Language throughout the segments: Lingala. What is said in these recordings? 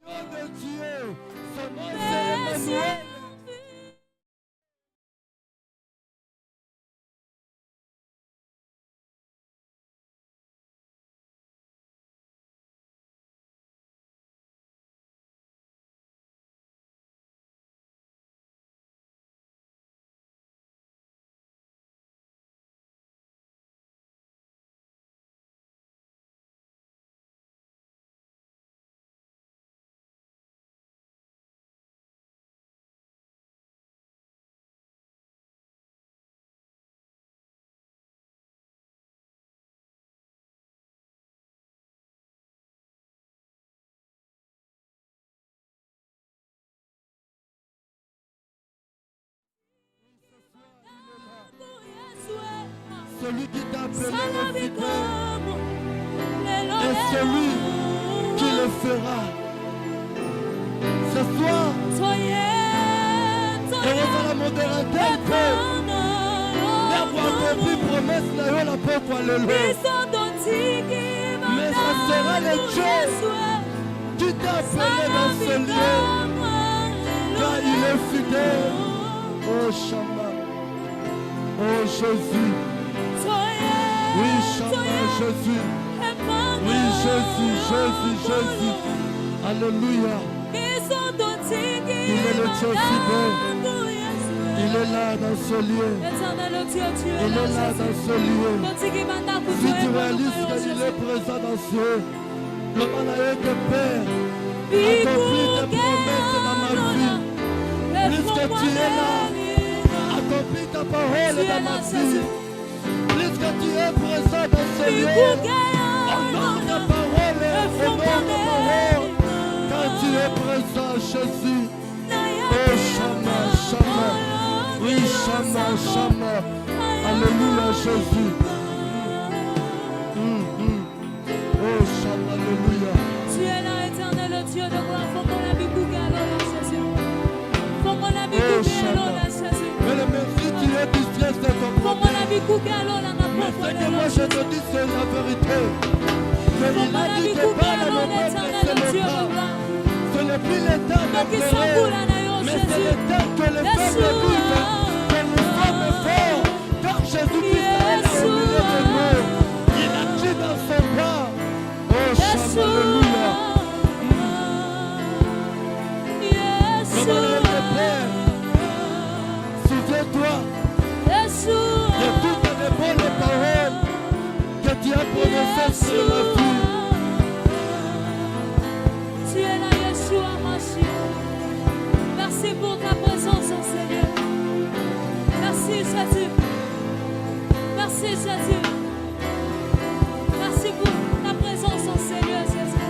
de Dieu, son nom c'est Emmanuel. Celui qui t'a appelé est celui qui le fera. Ce soir, et la modérateur d'avoir compris promesse là la porte alléluia. Mais ce sera le Dieu qui t'a appelé dans ce lieu, car il est fidèle. Oh Shama, oh Jésus. Oui, Shama, Jésus. Oui, Jésus. Alléluia. Il est le Dieu fidèle. Il est là dans ce lieu. Il est là dans ce lieu. Si tu réalises qu'il est présent dans ce lieu, le malaïque de Père accomplit tes promesses dans ma vie. Puisque tu es là, accomplis ta parole dans ma vie. Puisque tu es présent dans ce lieu, honore ta parole, honore ta parole. Quand tu es présent, Jésus. Oh, Shama. Oui, Shama. Alléluia, Jésus. Oh, Shama, alléluia. Tu es là, éternel Dieu de gloire. Faut qu'on la bicouque alors, Jésus. Faut qu'on la bicouque alors, Jésus. Mais le merci, tu es distress de ton faut qu'on la bicouque alors, la mais ce que moi je te dis, c'est la vérité. Mais il a dit que pas le moment, c'est le temps. Ce n'est plus le temps de pleurer, mais c'est le temps que les peuples vivent, que nous sommes forts, car Jésus-Christ est au milieu de nous. Il a dit dans son pas, oh Shama, alléluia. Comment le Père, souviens-toi de toutes les bonnes paroles que tu as prononcées sur ma vie. Tu es là, Yeshua, Mashiach. Merci pour ta présence, Seigneur. Merci, Jésus. Merci, Jésus. Merci pour ta présence, Seigneur, Jésus.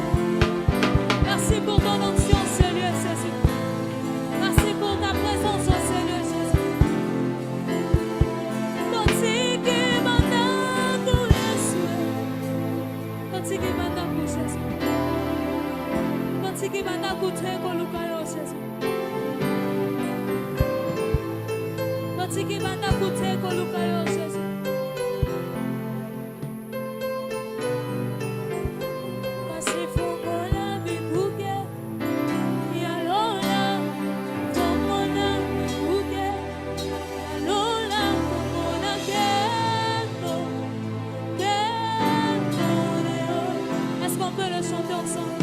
Merci pour ton onction, Seigneur, Jésus. Merci pour ta présence, Seigneur, Jésus. Est-ce qu'on peut le chanter ensemble?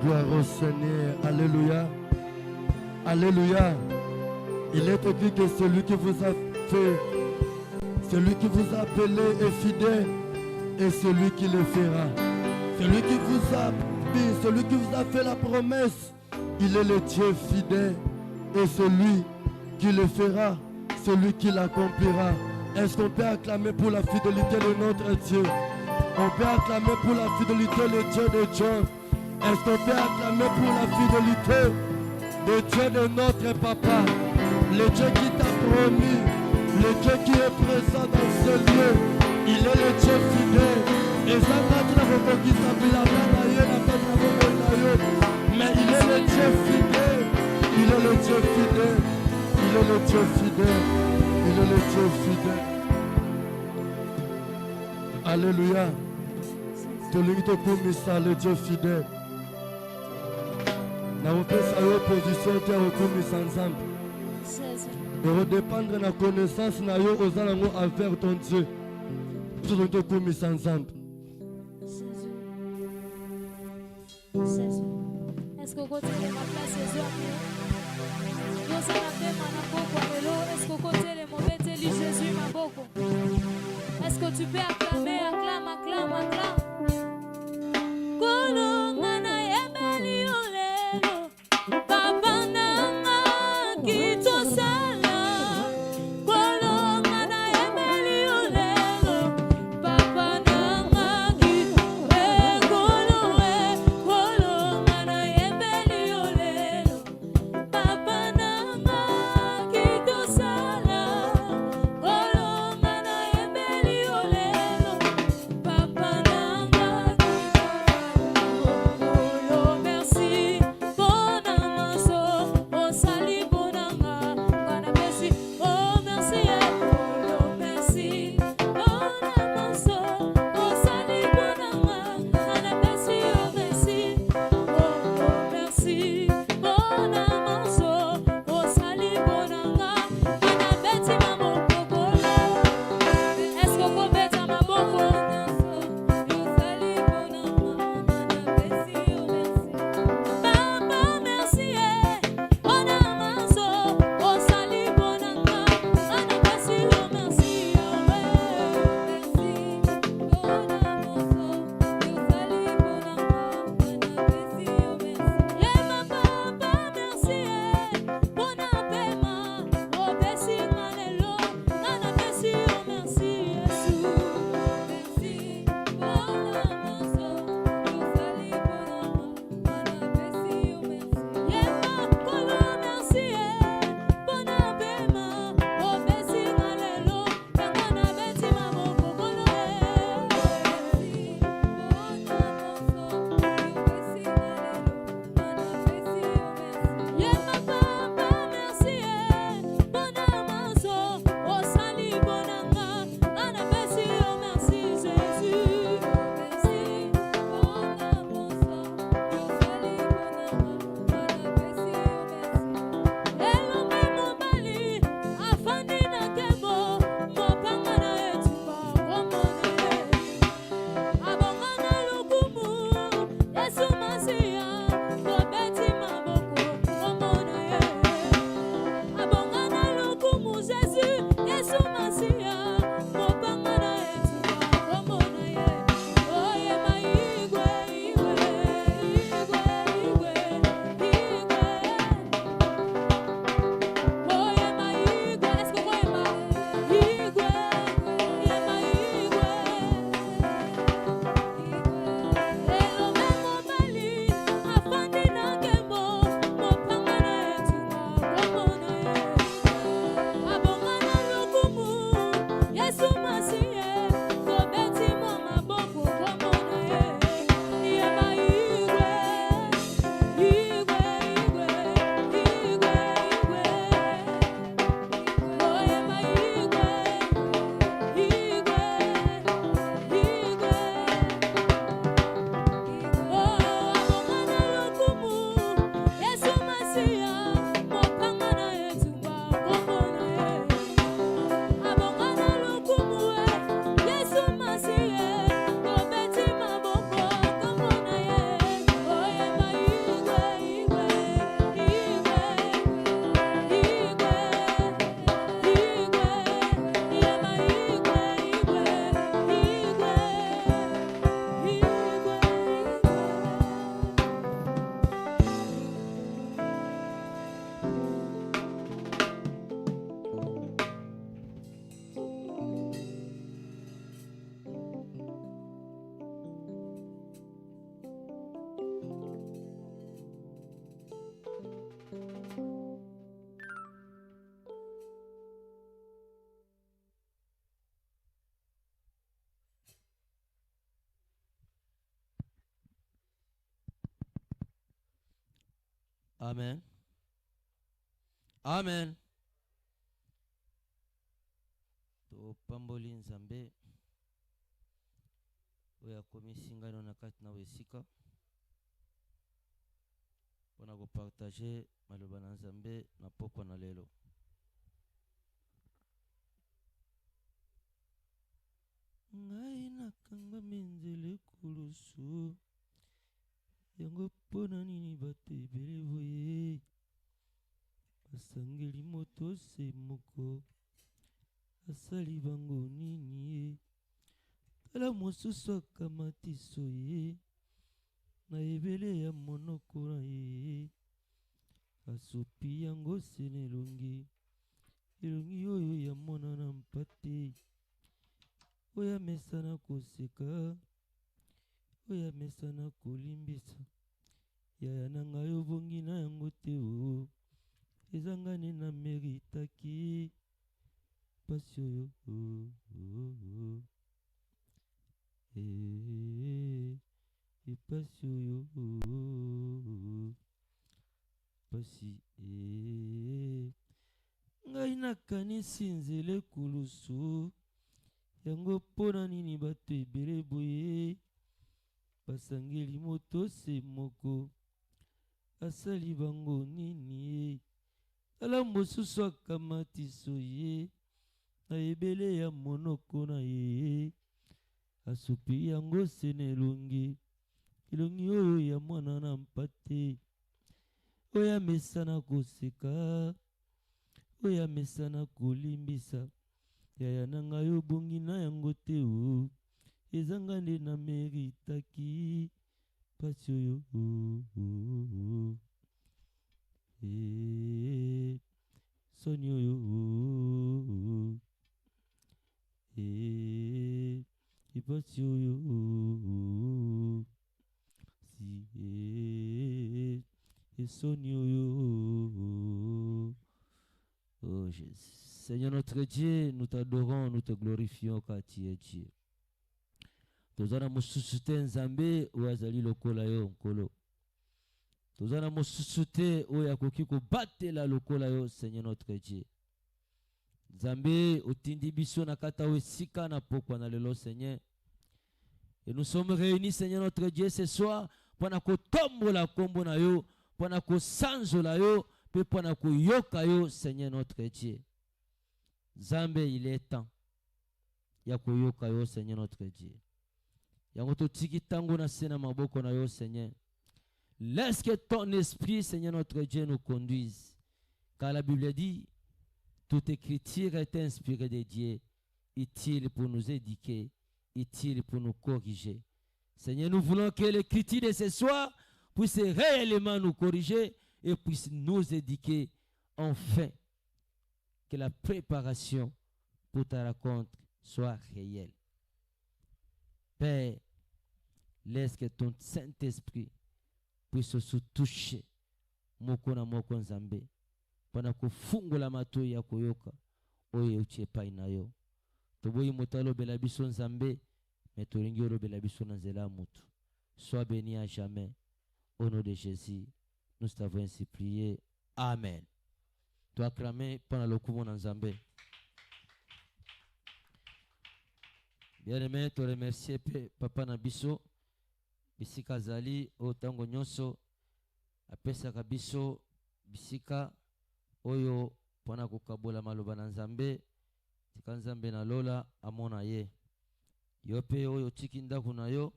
Gloire au Seigneur. Alléluia. Alléluia. Il est écrit que celui qui vous a fait Celui qui vous a appelé est fidèle et celui qui le fera. Celui qui vous a appelé, celui qui vous a fait la promesse, il est le Dieu fidèle et celui qui le fera, celui qui l'accomplira. Est-ce qu'on peut acclamer pour la fidélité de notre Dieu? On peut acclamer pour la fidélité de Dieu de Dieu. Est-ce qu'on peut acclamer pour la fidélité de Dieu de notre Papa? Le Dieu qui t'a promis, le Dieu qui est présent dans ce lieu, il est le Dieu fidèle. Et ça va être mais il est le Dieu fidèle. Il est le Dieu fidèle. Il est le Dieu fidèle. Il est le Dieu fidèle. Alléluia. Le Dieu fidèle. Dans votre position, tu as recouru ensemble. Et redépendre de la connaissance envers ton Dieu. Tout le monde ensemble. Est-ce que côté de ma place est est-ce que côté de mon bête Jésus ma boko? Est-ce que tu peux acclamer, acclame, acclame, acclame? Olé. Amen. Amen. To pamboli nzambe oya komisingano na kati na wesika pona ko partager maloba na nzambe na pokwa na lelo. Ngai nakanga menzele kulusu yango pona nini bato ebele boye basangeli moto se moko asali bango nini ye tala mosusu akamatiso ye na ebele ya monoko na ye asopi yango se na elongi oyo ya monana mpate oyo amesana koseka oyo amesana kolimbisa yaya na ngai obongi na yango te o ezangane na meritaki pasi oyo epasi oyo pasi ngai nakanisi nzele kulusu yango mpona nini bato ebele boye basangeli moto se moko asali bango nini ye tala mosusu akamatiso ye na ebele ya monoko na ye asopi yango se na elongi oyo ya mwana na mpate oyo amesana koseka oyo amesana kolimbisa yaya na ngai obongi na yango te o ezanga nde na meritaki pasi oyo soni oyo ipasi oyo si esoni oyo. Oh Jésus. Seigneur notre Dieu, nous t'adorons, nous te glorifions car tu es Dieu. Tozana mosusute nzambe oazali lokola yo nkolo. Tozana mosusute oya koki ko batela lokola yo Seigneur notre Dieu. Nzambe otindi biso na kata wesika na pokwa na lelo Seigneur. Et nous sommes réunis Seigneur notre Dieu ce soir pour ko tombola kombo na yo, pour ko sanzola yo, pe pour ko yoka yo Seigneur notre Dieu. Nzambe il est temps ya ko yoka yo Seigneur notre Dieu. Yango to tiki tango na sena maboko na yo Seigneur. Laisse que ton esprit Seigneur notre Dieu nous conduise. Car la Bible dit toute écriture est inspirée de Dieu, utile pour nous éduquer, utile pour nous corriger. Seigneur, nous voulons que l'écriture de ce soir puisse réellement nous corriger et puisse nous éduquer, enfin que la préparation pour ta rencontre soit réelle. Père, laisse que ton Saint-Esprit puisse se toucher moko na moko nzambe pana kufungula mato ya koyoka oye uchepa inayo toboyi motalo bela biso nzambe metolingi olobela biso na nzela mutu. Sois béni à jamais au nom de Jésus nous t'avons ainsi prié. Amen. Tu acclamer pendant le coup mon nzambe. Bien-aimé, te remercier papa na biso bisika zali otango nyonso apesaka biso bisika oyo pona kokabola maloba na nzambe tika nzambe na lola amona ye yo pe oyo tiki ndako na yo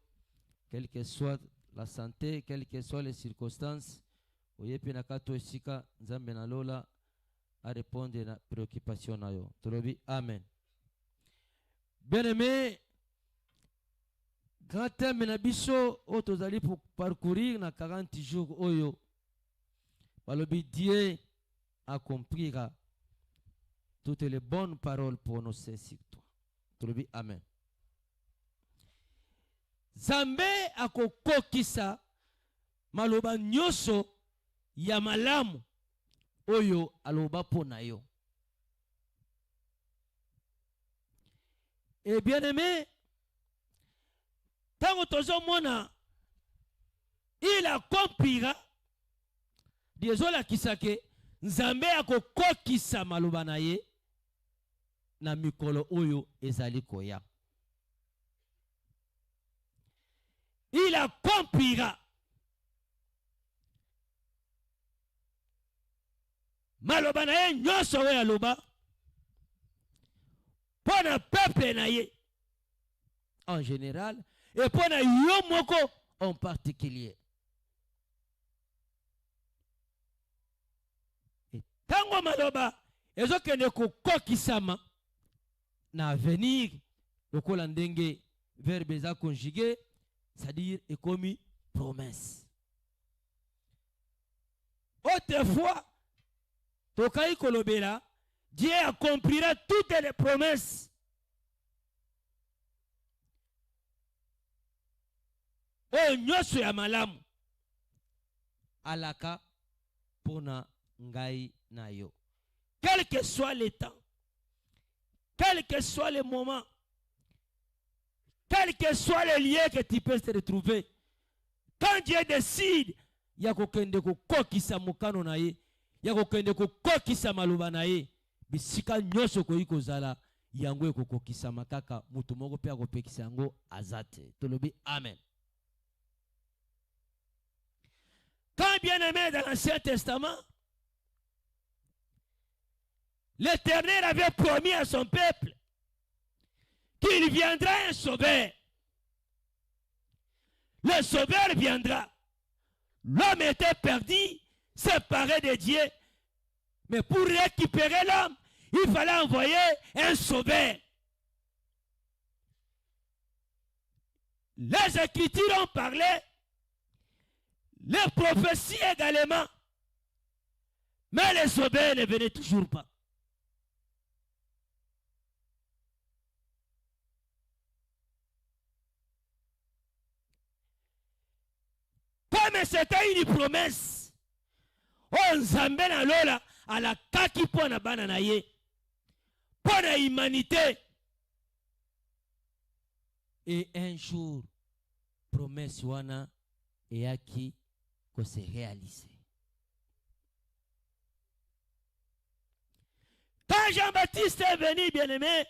quelle que soit la santé, quelles que soient les circonstances oyepe na kato esika nzambe na lola a répondre na préoccupation na yo tolobi amen. Bien-aimé, grand thème na biso o tozali pour parcourir na 40 jours oyo balobi Dieu accomplira toutes les bonnes paroles prononcées sur toi. Tolobi amen. Zambe akokokisa maloba nyoso ya malamu oyo aloba pona yo. Et bien aimé, tango tozo mona il accomplira Désolé kisake nzambe akokokisa maloba na ye na mikolo oyo ezali koya. Il accomplira maloba na ye nyonso oyo aloba pour le peuple na ye en général et pour na yo moko en particulier. Et tango maloba ezokende kokokisama na avenir lokola ndenge verbe eza conjugué, c'est-à-dire ekomi promesse. Autrefois tokai kolobela Dieu accomplira toutes les promesses. Oh nyoso ya malamu alaka pona ngai na yo. Quel que soit le temps, quel que soit le moment, quel que soit le lieu que tu peux te retrouver, quand Dieu décide, il y a kokende kokokisa mukano na ye, il y a kokende kokokisa maluba na ye, bisika nyoso koyiko zala yango kokokisa makaka mutu moko pe akopekisa yango azate. Tolobi amen. Quand bien aimé dans l'Ancien Testament, l'Éternel avait promis à son peuple qu'il viendra un sauveur. Le sauveur viendra. L'homme était perdu, séparé de Dieu. Mais pour récupérer l'homme, il fallait envoyer un sauveur. Les Écritures ont parlé, les prophéties également. Mais les sauveurs ne venaient toujours pas. Comme c'était une promesse, on Nzambe na lola à la kaki pona bana na ye, pona humanité. Et un jour, promesse wana eyaki ko se réaliser. Quand Jean-Baptiste est venu, bien-aimé,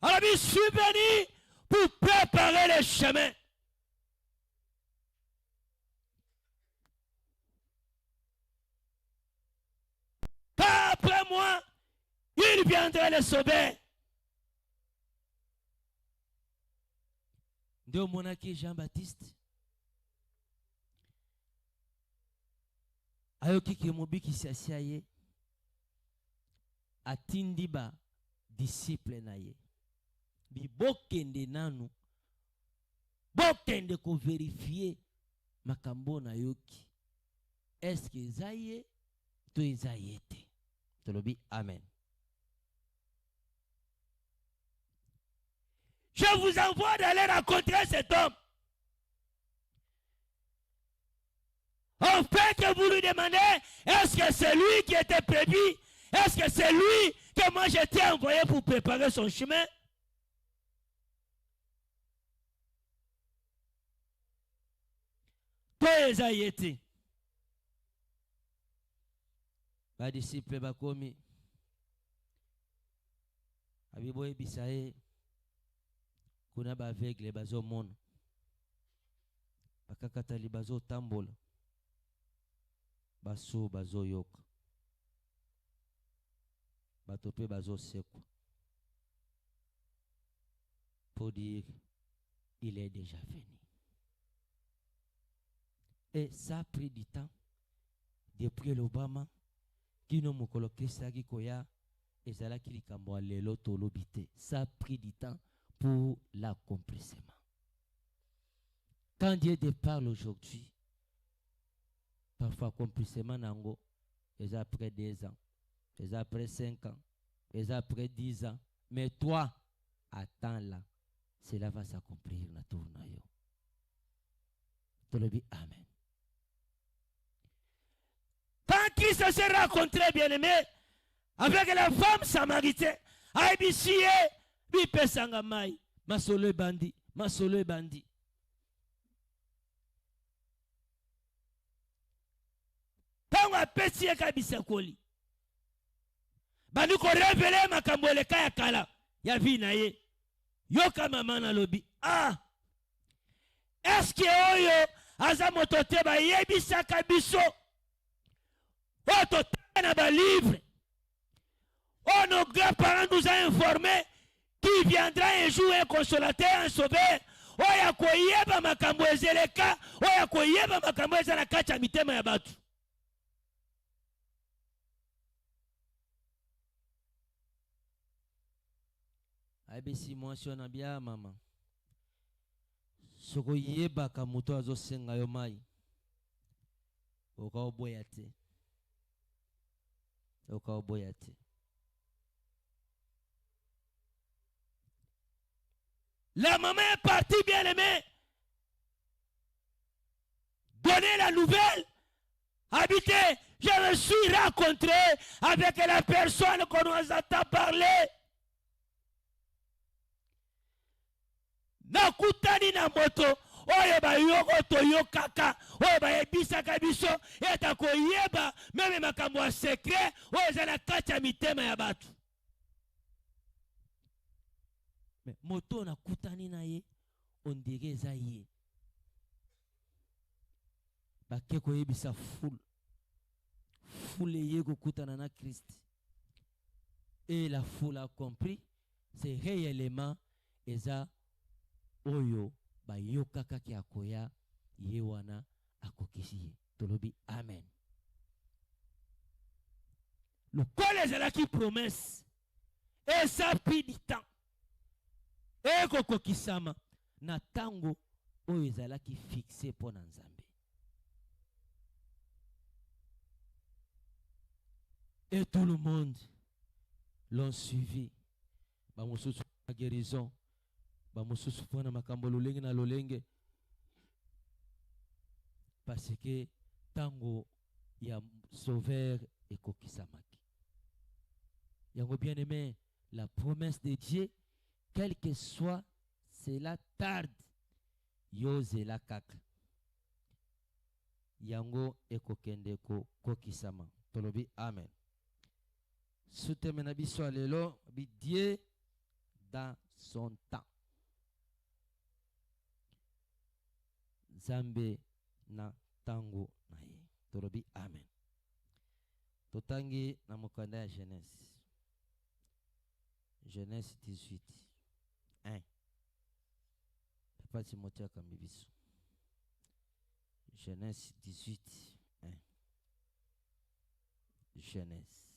alors il suis venu pour préparer le chemin. Après moi, il viendra le sauver. De monaki Jean-Baptiste ayoki ke mobikisi asia ye atindi ba disciple na ye bokende nanu bokende ko vérifier makambo na yoki est-ce que ezaye to ezayete. Tolobi amen. Je vous envoie d'aller rencontrer cet homme. En fait que vous lui demandez, est-ce que c'est lui qui était prévu? Est-ce que c'est lui que moi j'étais envoyé pour préparer son chemin? Toi ezayete. Ba disciple bakomi abiboye bisaye kuna ba aveugle bazo mona bakakatali bazo tambola baso bazo yoka bato pe bazo sekwa pour dire il est déjà venu. Et ça a pris du temps depuis l'Obama kino mokolo Christaki koya ezala kilikambo lelo tolobite. Ça a pris du temps pour l'accomplissement. Quand Dieu te parle aujourd'hui, parfois accomplissement nango, c'est après 2 ans, c'est après 5 ans, c'est après 10 ans. Mais toi, attends là, cela va s'accomplir na tournayo. Tolobi amen. Quand Christ s'est rencontré, bien-aimé, avec la femme samaritaine, Aïbisie, Bipesanga Mai, Masolo Bandi, Masolo Bandi. apesi ye ka bisakoli bandi ko révélé makambo eleka ya kala ya vie na ye yoka mama na lobi est-ce que oyo aza moto te bayebisaka biso oyo totanga na balivre oh nos grands-parents nous ont informé qui viendra un jour un consolateur un sauveur oyo koyeba makambo ezeleka oyo koyeba makambo eza na kati ya mitema ya bato abesi mwasi wana bia mama soko yebaka moto azosenga yo mai okaoboya te okaoboya te. La maman est partie, bien aimée. Donner la nouvelle. Habiter. Je me suis rencontré avec la personne qu'on nous entend parler. Nakutani na moto. Oye ba yoko to yokaka. Oye ba yebisaka biso. Eta ko yeba. Meme makambo a secret. Oye zana kacha mitema ya batu. Mais moto na kutani na ye on dirait eza ye bake koyebisa foule ye kokutana na Christ et la foule a compris c'est réellement eza oyo bayokaka ki akoya ye wana akokisi ye tolobi amen le col ezalaki promesse et ça pris du temps eko kokisama na tango oyo ezalaki fixé pour Nzambe. Et tout le monde l'ont suivi. Ba mosusu na guérison, ba mosusu pona makambo lolenge na lolenge parce que tango ya sauveur ekokisamaki. Yango bien aimé, la promesse de Dieu quel que soit cela tarde yozela kaka yango ekokende ko kokisama tolobi amen soutemena biso lelo bi Dieu dans son temps Nzambe na tango na ye tolobi amen totangi na mokanda ya Genèse 18 1. Papa Timothée Kambibiso. Genèse 18 1. Genèse.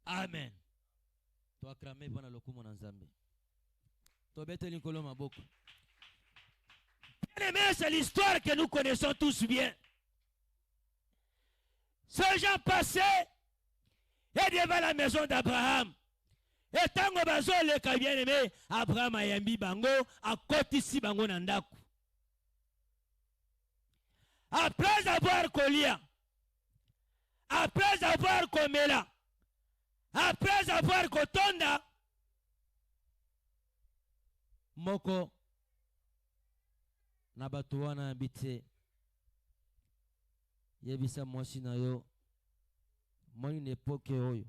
Amen. Toi cramer pendant le coup mon ensemble. Toi bête Nicolas Maboko. Bien aimé, c'est l'histoire que nous connaissons tous bien. Ce gens passaient et devant la maison d'Abraham. Et tant que bazo le bien aimé, Abraham a yambi bango à côté si bango nandaku. Après avoir Kolia, après avoir Komela, après avoir Kotonda, Moko Nabatuana habité. Yebisa mwasi na yo. Moi une époque oyo.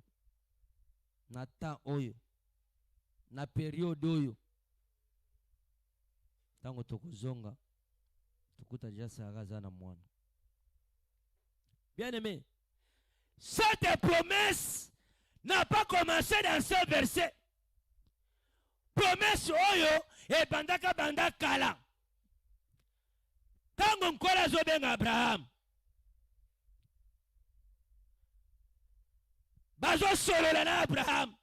Na temps oyo. Na période oyo. Tango tokozonga. Tukuta déjà Sarah zana mwana. Bien aimé. Cette promesse n'a pas commencé dans ce verset. Promesse oyo e bandaka bandakala. Tango nkola zobenga Abraham. Bazo solola na Abraham.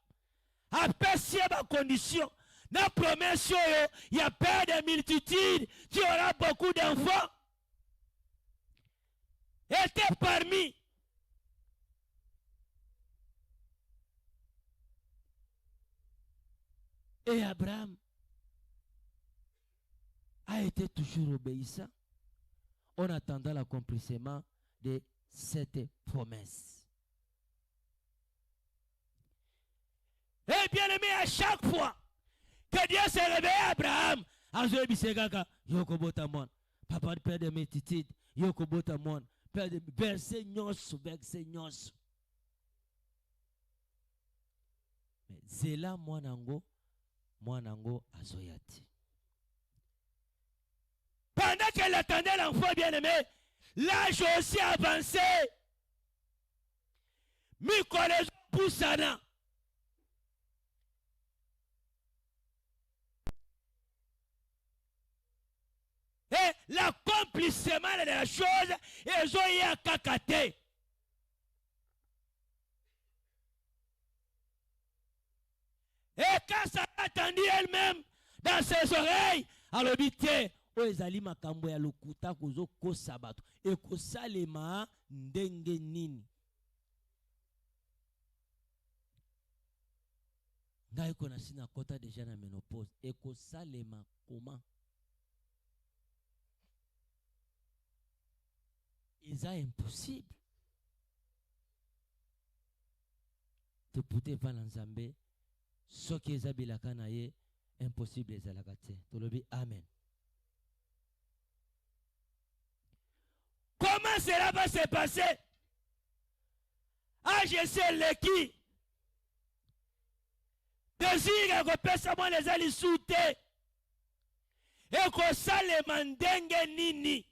Apprécier ma condition. Na promesse oyo, il y a peur de multitude. Tu auras beaucoup d'enfants. Était parmi. Et Abraham a été toujours obéissant en attendant l'accomplissement de cette promesse. Et bien aimé, à chaque fois que Dieu s'est réveillé à Abraham, Azo Bisegaka, Yoko Botamon, papa de père de métitude, Yoko Botamon, père de verset nyos. Mais Zela Mwanango Azoyati. Pendant qu'elle attendait l'enfant bien-aimé, l'âge aussi avancé. Mikolezo Poussana. Et l'accomplissement de la chose, ils ont eu à cacater. Et quand ça a attendu elle-même dans ses oreilles, alors bité, oezali makambo ya lokuta kuzo kosa bato e kosalema ndenge nini. Ngai kona sina kota déjà na ménopause e kosalema comment? Ils sont impossible. Te pouvez pas l'ensemble. Ce qui est abilaka na ye impossible les alakate. Tu le dis amen. Comment cela va se passer? Ah, je sais le qui. Désire que personne les ali soute. Et que ça les mandenge nini.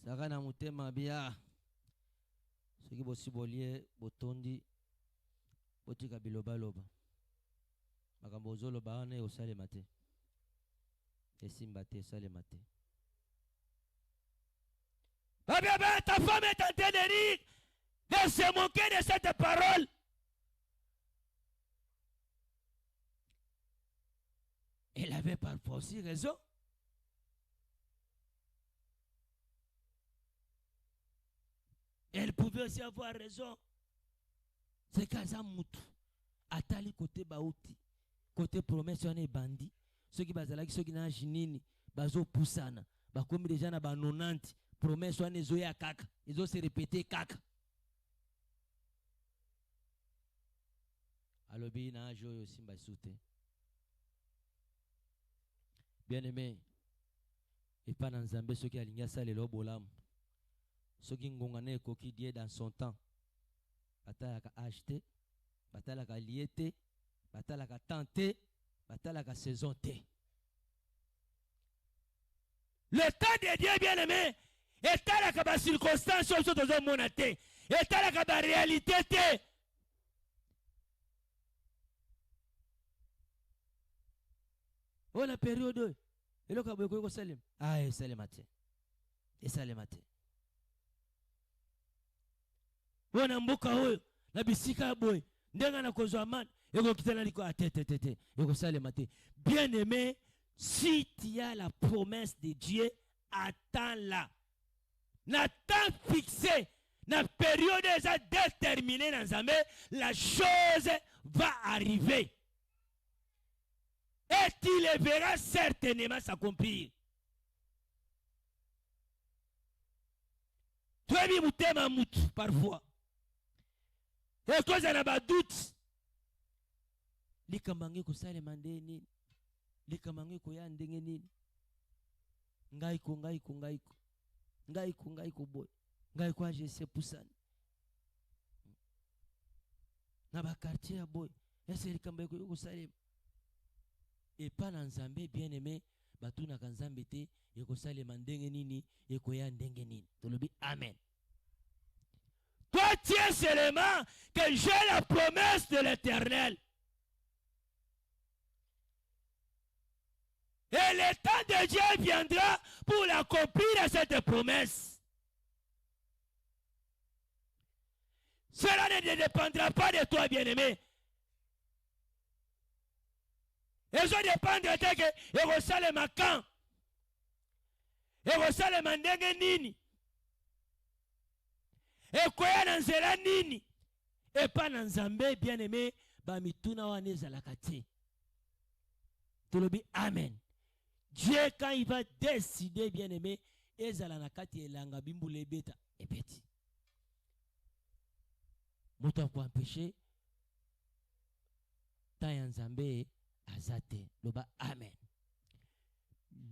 Sakana mutema bia. Ce qui bosi bolie botondi botika biloba loba. Makambo zoloba ane osale mate. Esimbate sale mate. Baba, ta femme est en train de rire, de se moquer de cette parole. Elle avait parfois aussi raison. Elle pouvait aussi avoir raison. C'est Kazamutu. Atali côté Baouti. Côté promesse, on est bandit. Ceux qui bazalaki, ceux qui n'ont jinini, bazo poussana. Bakomi déjà na banonanti. Promesse, on est zoya kaka. Ils ont se répété kaka. Alobi na joyo simba soute. Bien aimé. Et pas dans Zambé, ceux qui alignent ça, les lobolam. Ceux qui ngongane koki die dans son temps. Batalaka acheté, batalaka liété, batalaka tenté, batalaka saison té. Le temps de Dieu bien aimé, est à la circonstance sur ce monaté, est à la réalité té. Oh la période, eloko ya boye koki kosalema esalema te, esalema te. Bona mboka oyo na bisika ya boye ndenge na kozwa amani ekokitana liko te ekosalema te. Bien aimé, si tu as la promesse de Dieu, attends-la. Na temps fixé, na période déjà déterminée dans Nzambe, la chose va arriver. Et tu le verras certainement s'accomplir. Tu as mis mutema mutu parfois. Et cause na ba doute. Likamange ko sale mande nini? Likamange ko ya ndenge nini? Ngai ko boy. Ngai ko je pusani. Na ba quartier ya boy. Ese likambe ko sale. Et pas dans Nzambe bien aimé, batuna kanzambe te yeko sale mandenge nini, yeko ya ndenge nini. Tolobi amen. Toi tiens seulement que j'ai la promesse de l'Éternel. Et le temps de Dieu viendra pour l'accomplir cette promesse. Cela ne dépendra pas de toi, bien-aimé. Et ça dépend de toi que Yerusalem quand. Yerusalem ndenge nini. Et quoi dans zela nini. Et pas dans Nzambe, bien-aimé, ba mituna wane zalakati. Tu le dis amen. Dieu, quand il va décider, bien-aimé, ezalanakati elanga bimbule beta et petit. Mouton pour empêcher. Tayan Nzambe azate. Loba amen.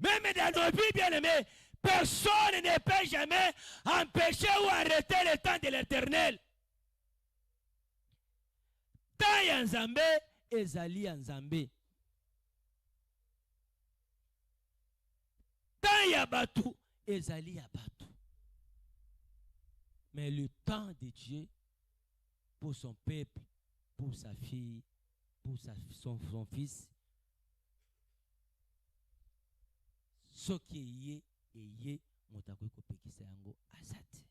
Même dans nos vies, bien-aimés, personne ne peut jamais empêcher ou arrêter le temps de l'Éternel. Tayan Nzambe ezali Nzambe. Yabatu, ezali yabatu. Mais le temps de Dieu pour son peuple, pour sa fille, pour son fils, ce qui est yé motakwe kopekisa yango azate.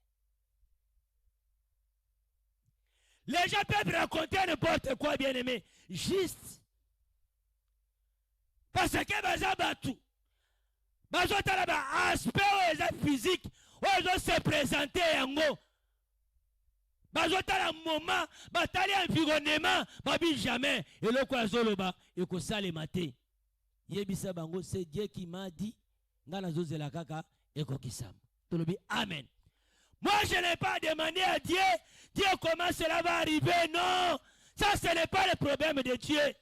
Les gens peuvent raconter n'importe quoi, bien aimé, juste parce que bazabatu. Bazotala ba aspect physique, ozo se présenter yango. Bazotala moment, batali environnement, babi jamais. Et le quoi zoloba, et ko sale maté. Yebisa bango, c'est Dieu qui m'a dit, ngana zozela kaka, et ko kisam. Tolobi amen. Moi je n'ai pas demandé à Dieu, Dieu comment cela va arriver, non. Ça ce n'est pas le problème de Dieu.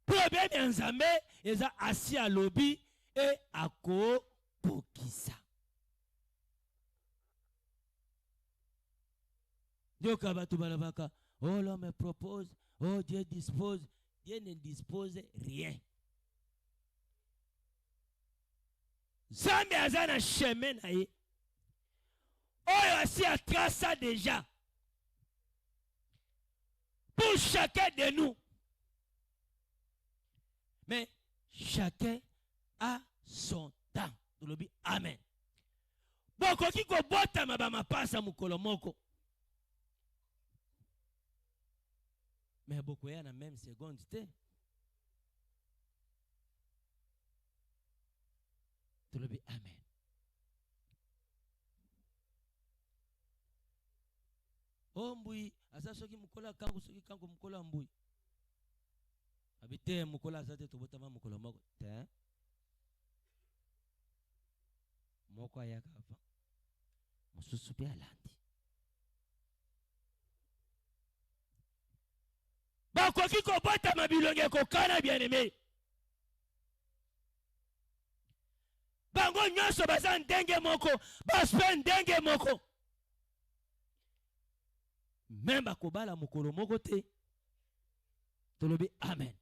Problème en Nzambe eza assis à lobby et à ko pokisa. Dieu kabatu balabaka, oh l'homme propose, oh Dieu dispose, Dieu ne dispose rien. Zambe azana chemin na ye. Oh assis à tracer déjà. Pour chacun de nous. Mais chacun a son temps. Amen. Boko kiko bota mabama pasa mukolo moko. Mais beaucoup ya na même seconde te. Tolobi amen. Ombui asa soki mukola kangu soki kangu mukola mbui. Habite mukola zate to botama mukolo moko te. Moko ayaka va. Mususu pe alandi. Ba ko kiko botama bilonge ko kana bien aimé. Bango nyoso bazan ndenge moko, baspen ndenge moko. Même bakobala mukolo moko te. Tolobi amen.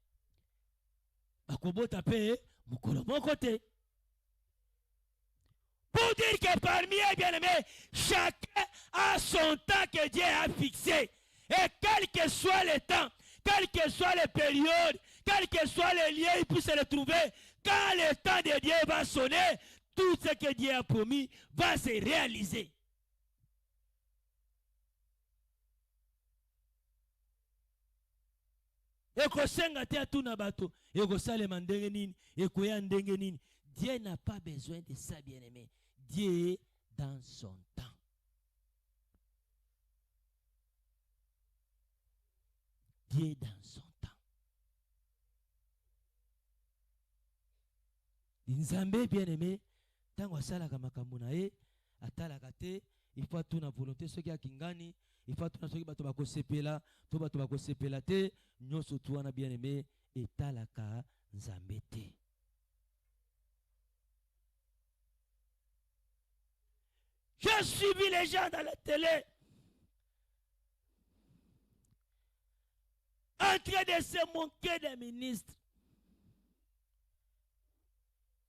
Bakobota pe mukolo moko te. Pour dire que parmi eux, bien aimés, chacun a son temps que Dieu a fixé. Et quel que soit le temps, quelle que soit les périodes, quel que soit le lieu, il puisse se retrouver. Quand le temps de Dieu va sonner, tout ce que Dieu a promis va se réaliser. Dieu n'a pas besoin de ça, bien-aimé. Dieu est dans son temps. Dieu est dans son temps. Nzambe bien-aimé, tango asala makambo na ye, atalaka te, il faut tout na volonté soki akingani, il faut tout na soki bato bakosepela, to bato bakosepela te, nyonso tu wana bien-aimé, etalaka nzambe te. J'ai suivi les gens dans la télé en train de se moquer des ministres.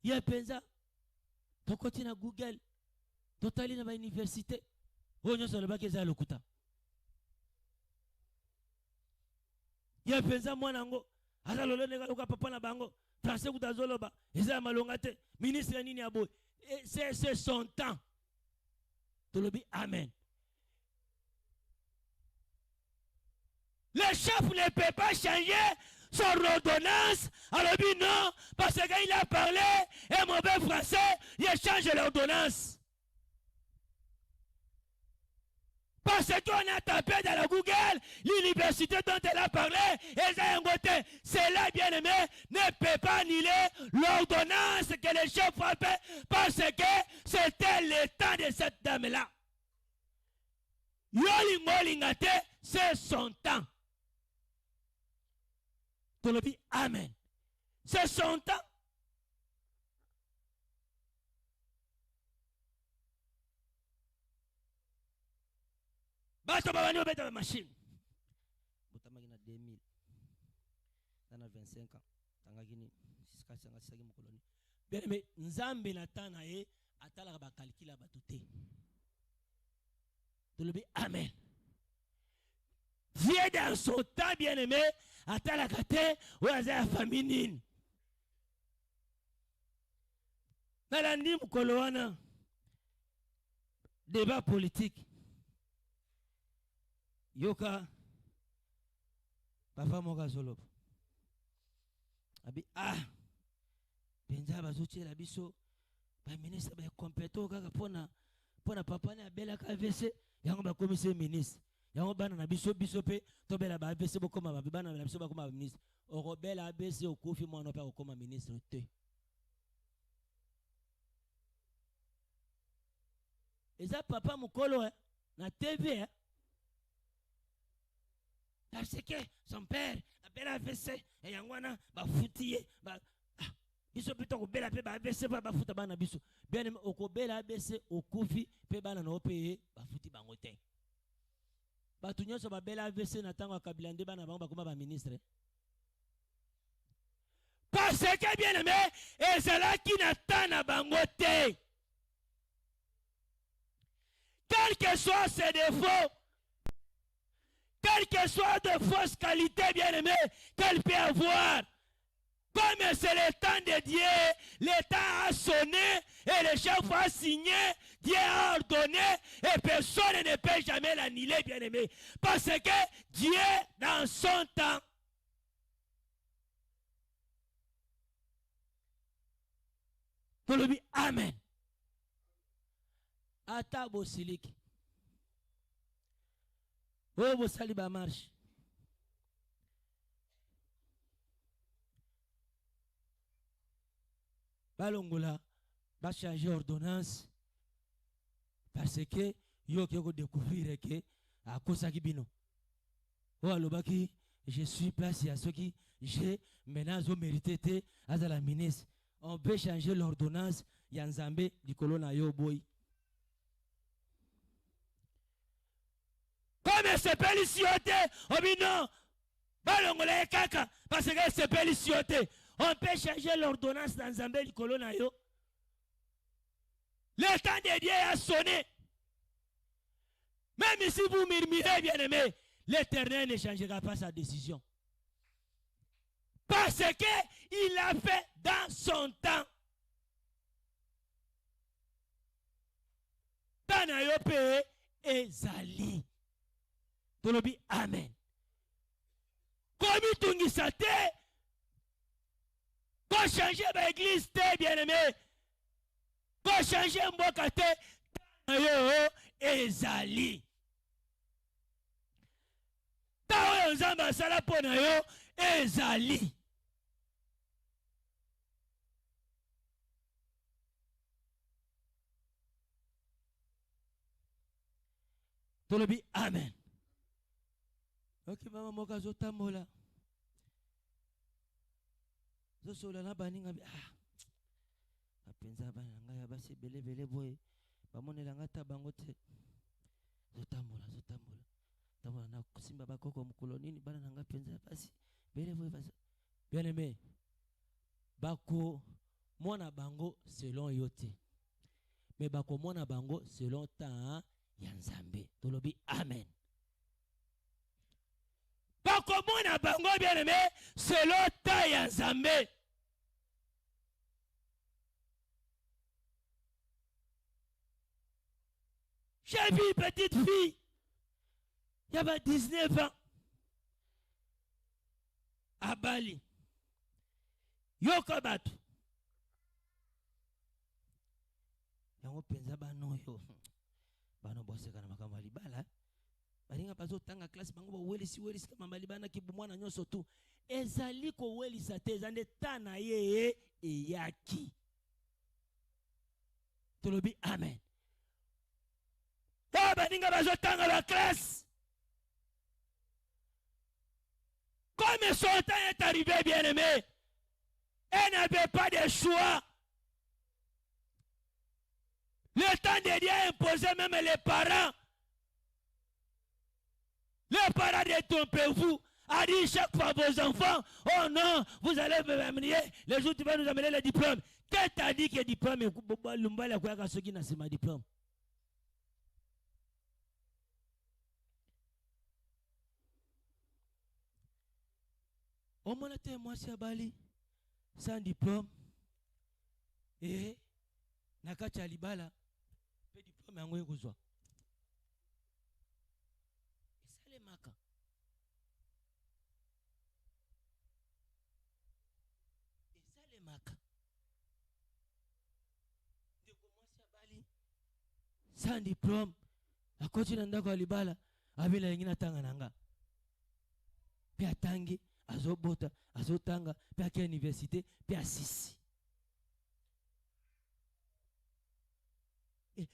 Il y a pensa, tu continues à Google, tu es allé dans l'université, tu es allé à l'Okuta. Il y a pensa, moi, nango, azalolo nega luka papa na bango, français ou d'azoloba, eza malongate, ministre nini abo, c'est son temps. Tu le dis amen. Le chef ne peut pas changer son ordonnance. Alors dit non, parce qu'il a parlé un mauvais français, il change l'ordonnance. Parce qu'on a tapé dans la Google l'université dont elle a parlé, et cela, bien aimé, ne peut pas annuler l'ordonnance que le chef a fait, parce que c'était le temps de cette dame-là. Yolingolingate, c'est son temps. Tu le dis amen. C'est son temps. Bato babani obeta la machine. Botamaki na 2000. Dans 25 ans. Tangakini sikasanga sagi mukoloni. Bien mais nzambe na tana e atala ba calcula batuté. Tu le dis amen. Dieu dans son temps bien-aimé atala kate ou azaya famille. Nalandi mukolo wana débat politique. Yoka papa moka solo abi penza bazuti la biso ba ministre ba compétent kaka pona papa na bela ka AVC yango ba commissaire ministre yango bana na biso pe to bela ba AVC bokoma ba bana na biso ba koma ministre o bela AVC okofi mwana pa okoma ministre te eza papa mukolo na TV parce que son père a bel AVC et yangwana ba foutiye ba biso plutôt ko bela pe ba AVC ba futa bana biso bien oko bela AVC okufi pe bana no payer ba futi bango te ba tunyoso ba bela AVC na tango akabila nde bana bango ba koma ba ministre parce que bien aimé et cela qui n'attend na bango te quel que soit ses défauts. Quelle que soit de fausses qualités, bien-aimées, qu'elle peut avoir. Comme c'est le temps de Dieu, l'État a sonné et le chef a signé, Dieu a ordonné et personne ne peut jamais l'annuler, bien-aimé. Parce que Dieu, dans son temps, tout le monde, amen. Ata bosilik. Oh, vous saluez la marche. Balongola va changer ordonnance parce que yo qui découvrir que à cause de bino. Oh alobaki, je suis placé à ceux qui j'ai maintenant mérité à la ministre. On peut changer l'ordonnance yanzambe du colonna yo boy. Comme c'est pélicioté, on dit non, balongola kaka, parce que c'est pélicioté. On peut changer l'ordonnance dans Zambé du colonna yo. Le temps de Dieu a sonné. Même si vous murmurez, bien aimé, l'Éternel ne changera pas sa décision. Parce qu'il l'a fait dans son temps. Tana yo pe ezali. Tolobi amen. Komi tungisa te. Ko changer ba église te bien aimé. Ko changer mboka te. Tana yo ezali. Ta oyo nzambe asala pona yo ezali. Tolobi amen. Ok, maman moka zotambola. Zosola na baninga bi apenza bana nga ya basi bele boy. Bamonela nga tabango te. Zotambola. Tambola na kusimba bakoko mukolo nini bana nga penza basi bele boy basi. Bien aimé. Bako mona bango selon yote. Mais bako mona bango selon temps ya Nzambe. Tolobi amen. Bakomona bango bien aimé selon temps ya Nzambe. J'ai vu une petite fille. Il y avait 19 ans. À Bali. Yoko batu. Yango penza bano yo. Bano bose kana makamba libala. Balinga bazo tanga classe bango ba welisi kama malibana kibumwana nyoso tu. Ezali ko welisa te zande tana ye eyaki. Tolobi amen. Oh balinga bazo tanga la classe. Comme son temps est arrivé bien aimé. Elle n'avait pas de choix. Le temps de Dieu a imposé même les parents. Les parents détrompez-vous. A dit chaque fois vos enfants, oh non, vous allez me amener, les jours tu vas nous amener le diplôme. Qui t'a dit que le diplôme est lumbala kwa soki na sima diplôme? Au moins moi c'est à Bali sans diplôme et nakacha libala pe diplôme yango ekozwa. Esale maka. Esale maka. De commencer à Bali sans diplôme a continuer ndako libala abela ngina tanga nanga. Pe atangi azobota azotanga pe à université pe asisi.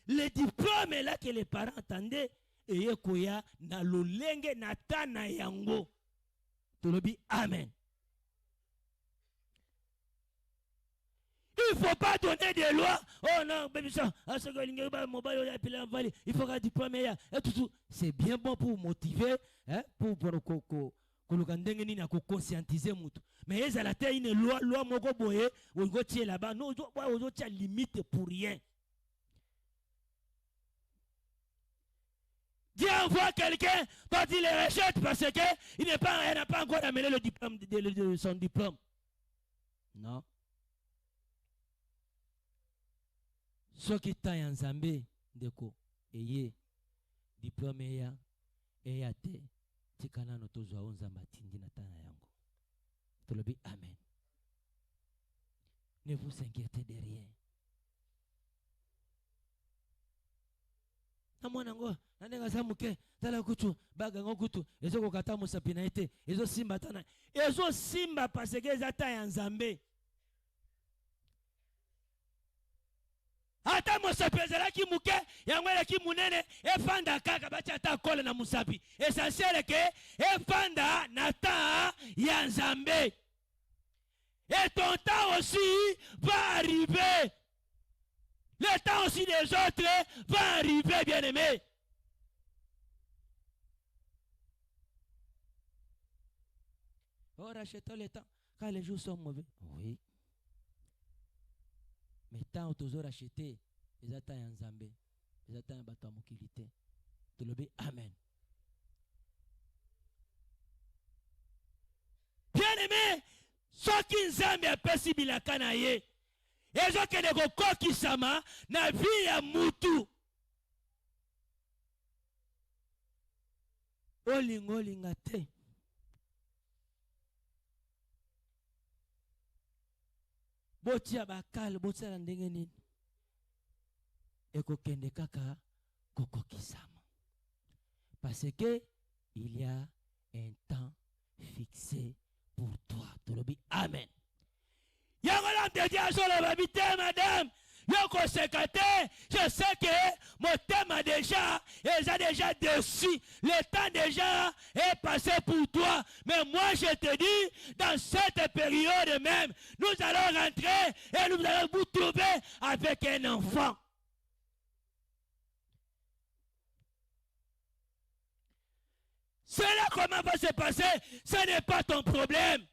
Le diplôme est là que les parents attendaient et yekoya na lolenge na tana yango. Tolobi amen. Il ne faut pas donner des lois. Oh non, il faut un diplôme. C'est bien bon pour motiver, hein, pour conscientiser. Mais il y a une loi moko boye, on go tirer là-bas. Non, on doit limite pour rien. Dieu envoie quelqu'un, quand il les rejette parce qu'il n'a pas encore amené le diplôme de son diplôme. Non. Ce qui est en Zambé, deko, eye, diplôme eya te, tikana no tozo onzamba tindi na tana yango. Tolobi amen. Ne vous inquiétez de rien. Na mwana ngo nandenga samuke tala kutu baga ngo kutu ezo kokata musapi na ete ezo simba tana ezo simba parce que ezata ya Nzambe. Ata musapi ezalaki muke yango elaki munene efanda kaka bacha ata kole na musapi essentiel ke efanda na ta ya Nzambe. Et ton temps aussi va arriver. Le temps aussi des autres va arriver, bien-aimé. Oh, rachetons le temps quand les jours sont mauvais. Oui. Mais tant que tu as racheté, les attends en Zambé, les attends en bateau mokilité. Tu le dis amen. Bien-aimé, soki nzambe apesi bilaka na ye ezokende kokokisama na vie ya mutu olinga te botia bakale botia ndenge nini ekokende kaka kokokisama parce que il y a un temps fixé pour toi. Tolobi amen. Yangola mteji asolo bite madame. Yoko sekate, je sais que mon thème a déjà déçu. Le temps déjà est passé pour toi. Mais moi je te dis, dans cette période même, nous allons rentrer et nous allons vous trouver avec un enfant. Cela comment va se passer, ce n'est pas ton problème.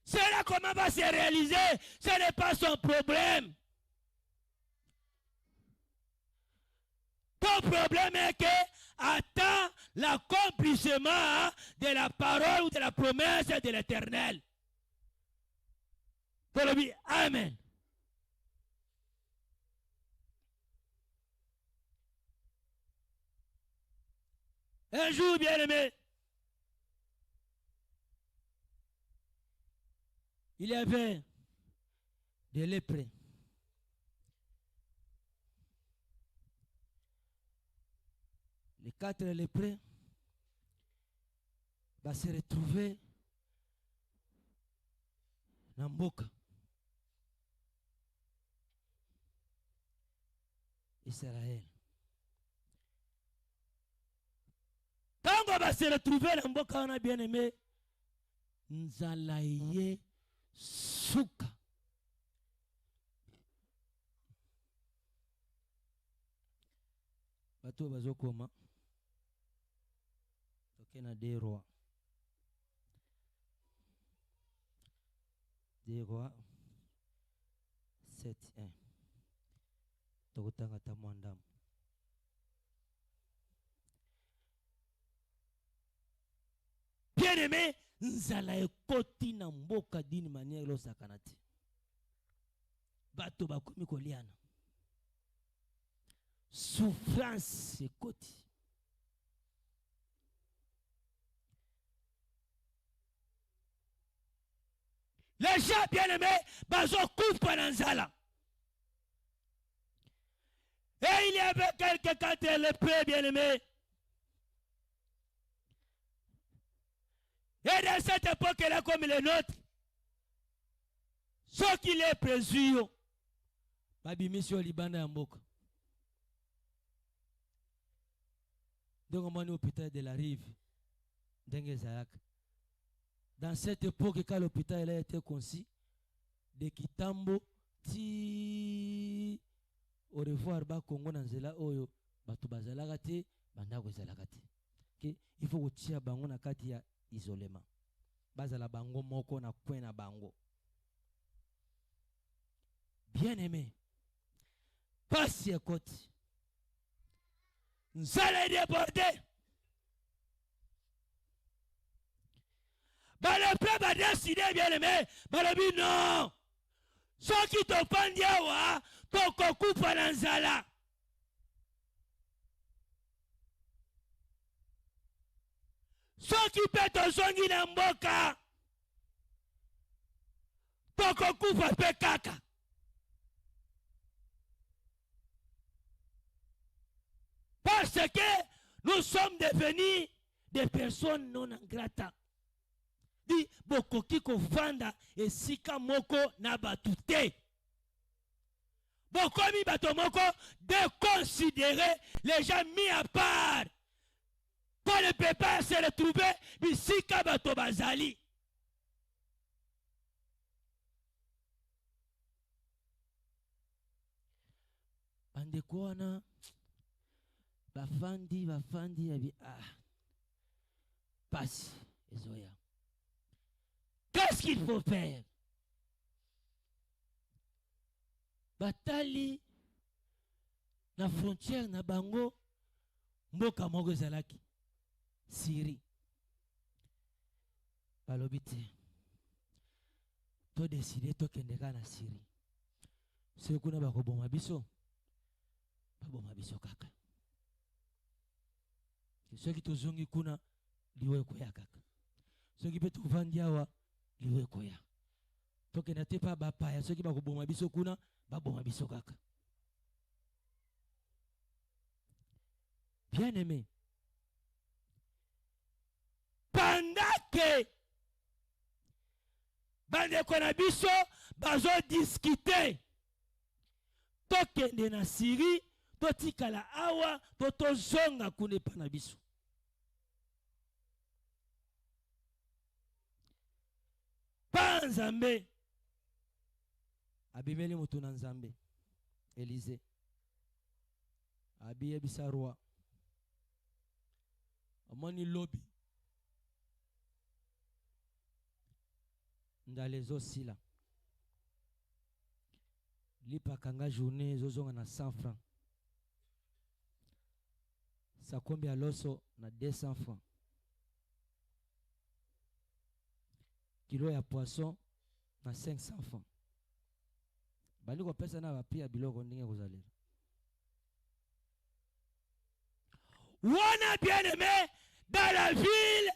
Cela comment va se réaliser, ce n'est pas son problème. Ton problème est que attends l'accomplissement de la parole ou de la promesse de l'Éternel. Amen. Un jour, bien-aimé, il y avait des lépreux. Les 4 lépreux vont se retrouver dans Mboka. Israël. Quand on va se retrouver dans Mboka, on a bien aimé, Nzalaye Souka. Bato bazokoma. Tokena des rois. Des rois 7-1. Tokotanga tamwandam. Bien-aimé, nzala ekoti na mboka d'une manière lo sakanati. Bato bakomi koliana. Souffrance ekoti. Les gens bien-aimés, bazo coupe na nzala. Et il y avait quelques 4 lépreux bien-aimés. Et dans cette époque-là, comme les nôtres, ce qui est prévu, Babimisio Liban et Mboka. Donc, on est au hôpital de la Rive, dans cette époque, quand l'hôpital a été conçu, de Kitambo, ti au revoir, ba Congo Nanzela, Oyo, Batubazalagate, Bandago Zalagate. Il faut que tu aies bango na kati ya isolement. Bazala bango moko na kwena bango. Bien aimé. Passe ya koti. Nzala débordé. Le peuple a décidé, bien aimé. Balobi non. Ceux qui te font dire, toko kufa na nzala. Ceux qui pètent au zongi na mboka. Toko kufa pe kaka. Parce que nous sommes devenus des personnes non ingrates. Di bokoki kovanda esika moko na batute. Bokomi bato moko de considérer les gens mis à part. Pour ne peut pas se retrouver bisika bato bazali. Bandeko wana bafandi yabi passe ezoya. Qu'est-ce qu'il faut faire? Batali na frontière na bango mboka moko ezalaki Syrie. balobi te to décider tokende kaka na Syrie. Soki kuna bakoboma biso baboma biso kaka. Soki tozongi kuna liwa ekoya kaka. Soki mpe tovandi awa liwa ekoya. Tokende te pa bapaya soki bakoboma biso kuna baboma biso kaka. Bien aimé, pendant que bandeko na biso bazo discuter tokende na Syrie totikala awa tozonga kuna epa na biso. Pa Nzambe abimeli moto na Nzambe Élisée abiyebisa roi amoni lobi ndalezo sila lipakanga journée zozonga na 100 francs sakombi ya loso na 200 francs kilo ya poisson na 500 francs bali kopesa na bapi ya biloko ndenge kozalera. Wana bien aimé, dans la ville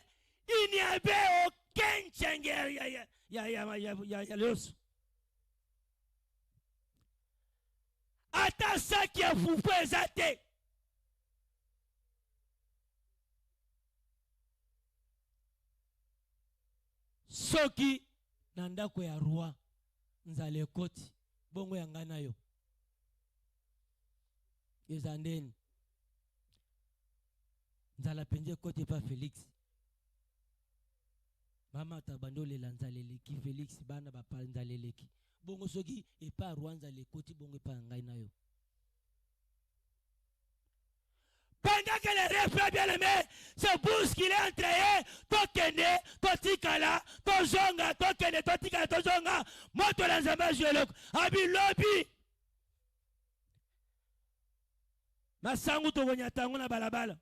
il n'y avait aucun tchengel ya loso. Ata saki ya fufu eza te. Soki na ndako ya roi nzala ekoti bongo yanga nayo eza ndeni nzala penje ekoti pa Félix mama tabando lela nzala eleki Félix bana bapa nzala eleki bongo soki epa roi nzala ekoti bongo epa ngai nayo. Pendant que les refrains bien-aimés se bousculent entre eux, tokende, totikala, tozonga, tokende, totikala, tozonga, moto la Nzambe jelok, abi lobi. Masangu to wonya tangu na balabala.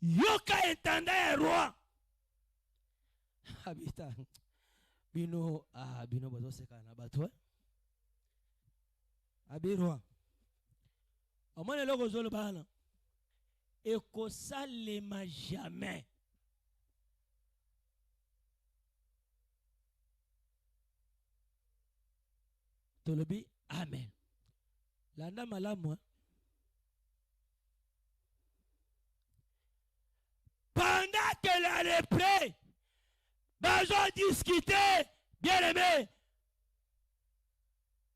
Yoka entanda ya roi. Habita. Bino bozo seka na bato. Abirwa omone loko zolo bana ekosalema jamais. Tolobi amen. Landa malamu. Pendant que la lépreux bazo discuter, bien aimé,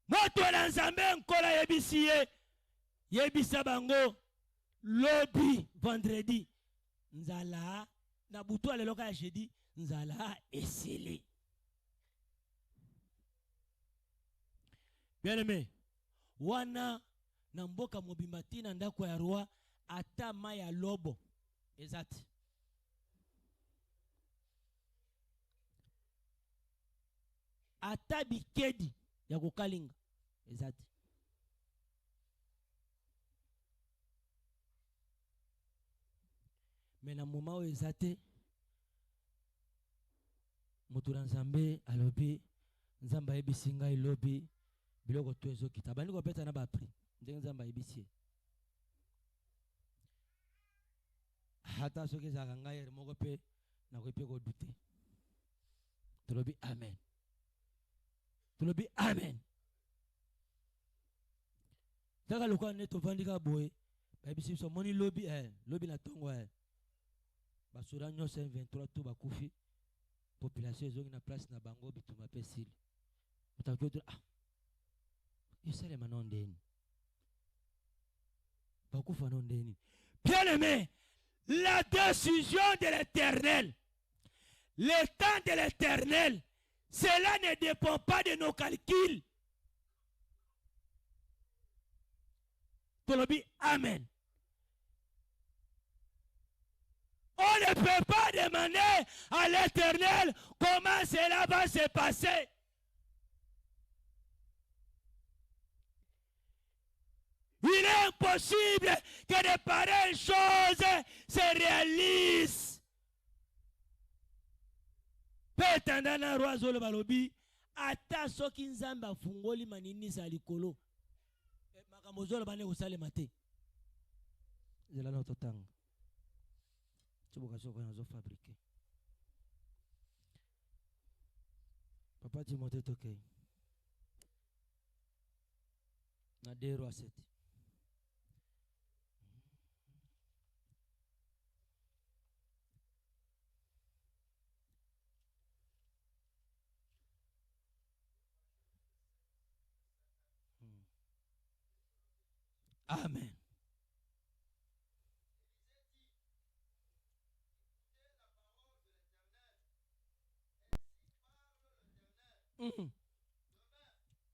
moto na Nzambe nkola yebisi ye yebisa bango lobi vendredi nzala na butu aleloka ya jeudi nzala esili. Bien aimé, wana na mboka mobimba tina ndako ya roi ata mai ya lobo ezati. Ata bikedi ya kokalinga ezati. Mais na moment où ezate moto na Nzambe alobi Nzamba yebisi ngai lobi biloko to ezokita bandi kopeta na bapri ndenge Nzamba yebisi hata soki ezaka ngai moko pe nakoki kodute. Tolobi amen. Tolobi amen. Taka lokwa neto vandika boy bayebisi biso moni lobi lobi na tongo basura nyonso 23 to bakufi population ezongi na place na bango bituma pe sili mutakoto yosele manondeni bakufa nondeni. Bien aimé, la décision de l'Éternel, le temps de l'Éternel, cela ne dépend pas de nos calculs. Tolobi amen. On ne peut pas demander à l'Éternel comment cela va se passer. Il est impossible possible que de pareilles choses se réalisent. Petandana roazolo balobi ata soki nzambe afungoli maninisa likolo makambo zolo bane kosalema te. Zela na totanga tiboka soko nazo fabriquer. Papa Timothée tokei na 2 Rois 7. Amen. Mm.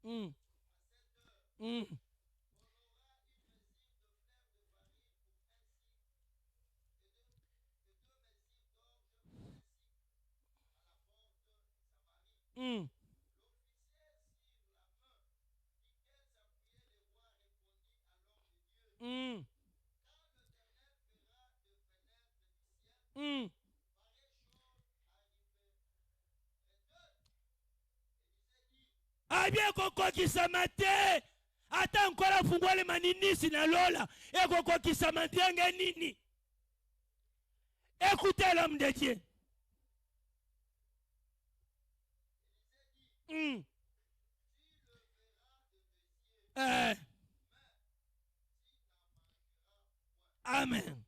Mm. Mm. Mm. Mm. Mm. Abie kokokisama te ata nkola fungwale maninisi na lola ekokokisama ndienge nini. Écoutez l'homme de Dieu. Mm. Amen.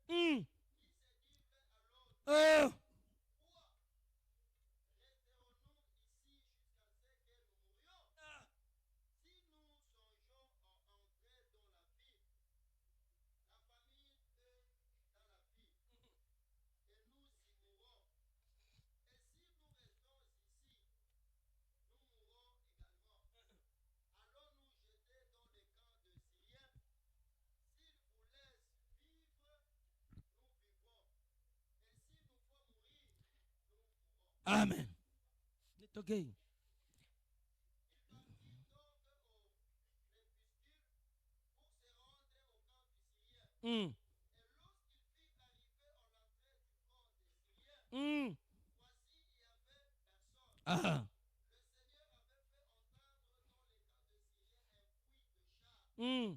Mm. Oh. Amen. C'est ok. Mm. Mm. Ah. Mm.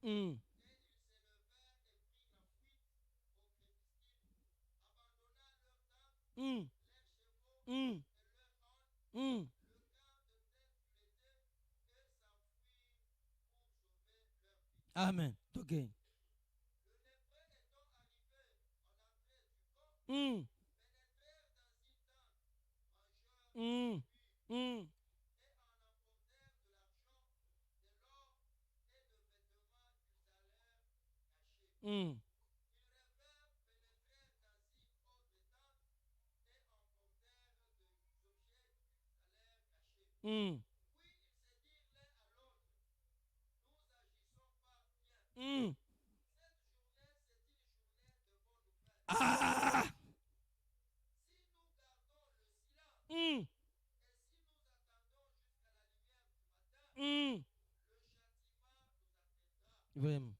Mm. Mm. Mm. Mm. Amen. Ok. Mm. Mm. Mm. Mm. Mm. Mm. Ah. Mm. Mm. Vraiment.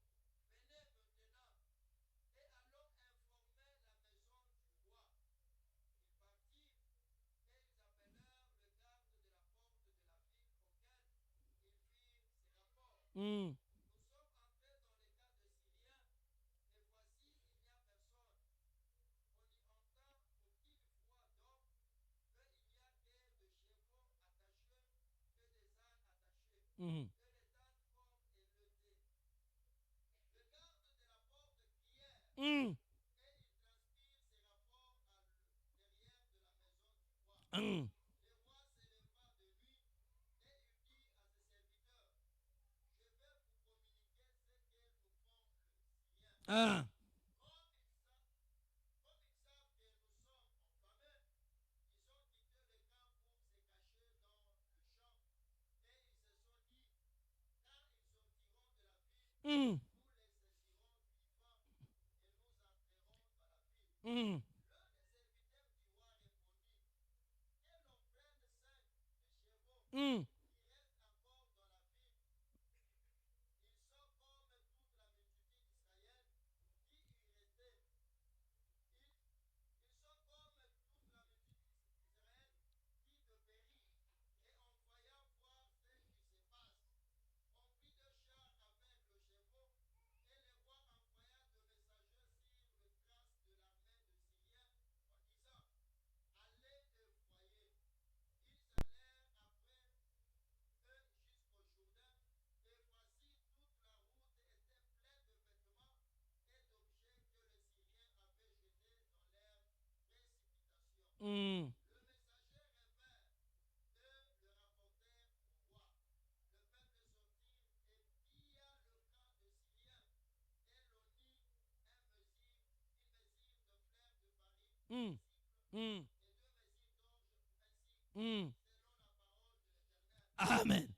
Mm. Mm. Mm. Mm. Ah. Mm. Mm. Mm. Mm. Mm. Mm. Mm. Amen.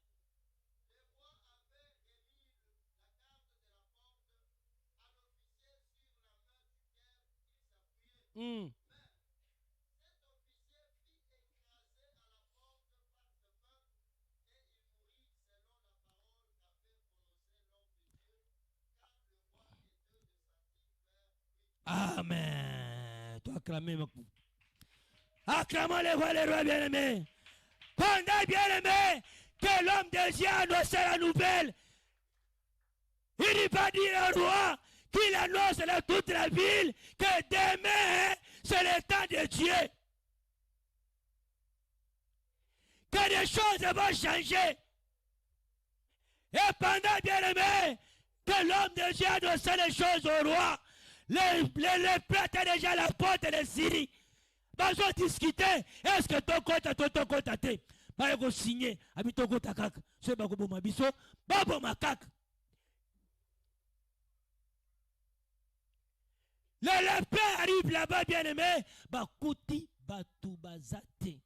Mm. Amen. Toi, acclamez. Acclamons les rois, les rois bien-aimés. Pendant bien-aimé que l'homme de Dieu a annoncé la nouvelle, il n'est pas dit au roi qu'il annonce à toute la ville que demain, c'est le temps de Dieu. Que des choses vont changer. Et pendant bien-aimé que l'homme de Dieu a annoncé les choses au roi, les prêtres déjà à la porte de Syrie. Ils ont discuté. Est-ce que ton compte a été? Ils ont signé. Ils ont signé. Le lapin arrive là-bas, bien-aimé. Bakuti batu bazate.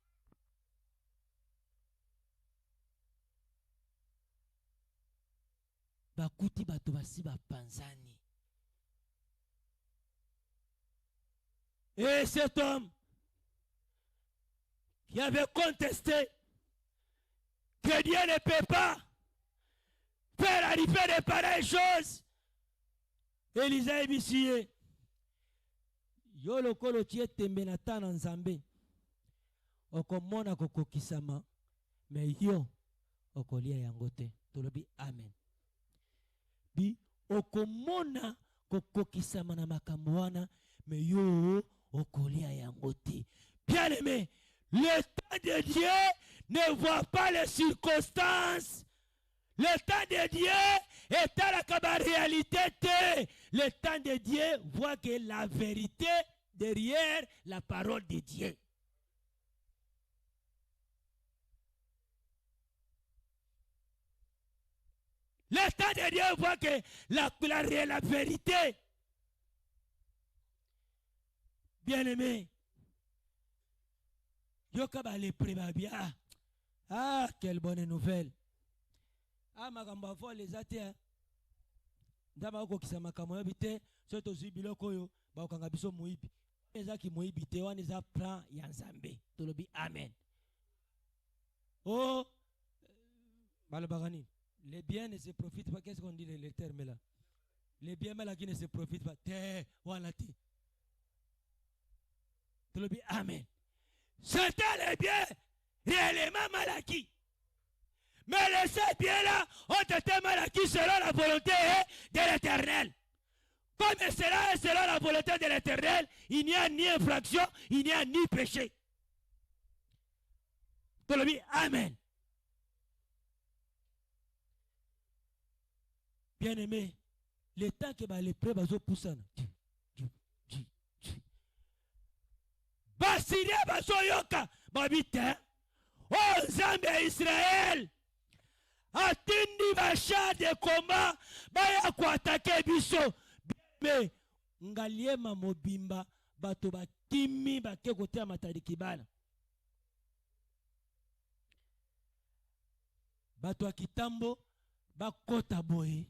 Bakuti batu basi bapanzani. Et cet homme qui avait contesté que Dieu ne peut pas faire arriver de pareilles choses, Élisée Bissier, yo lokolo tie tembe na ta na nzambe okomona kokokisama me yo okolia yango te. Tolobi amen. Bi okomona kokokisama na makambo wana me yo okolia yango te. Bien aimé, le temps de Dieu ne voit pas les circonstances. Le temps de Dieu est à la réalité. Le temps de Dieu voit que la vérité derrière la parole de Dieu. Le temps de Dieu voit que la vérité. Bien aimé, Yokaba les prébabia. Ah, quelle bonne nouvelle. Ah, magamba fo les athées. Ndaba ko kisa makamo yabite, soto zibiloko yo, ba okanga biso muibi. Ezaki muibi te wana za plan ya Nzambe. Tolobi amen. Oh, balabagani. Les biens ne se profitent pas. Qu'est-ce qu'on dit les termes là? Les biens mal qui ne se profitent pas. Te voilà te. Tolobi amen. C'était les biens réellement mal acquis. Mais les sept biens-là ont été mal acquis selon la volonté de l'Éternel. Comme cela est selon la volonté de l'Éternel, il n'y a ni infraction, il n'y a ni péché. Tolobi amen. Bien aimé, le temps que les prêts bazo poussent. Basiria bazo yoka babite. Oh Nzambe Israël. Atindi basha de combat baya ko attaquer biso. Mais ngaliema mobimba bato bakimi bake kotea matariki bana. Bato akitambo bakota boye.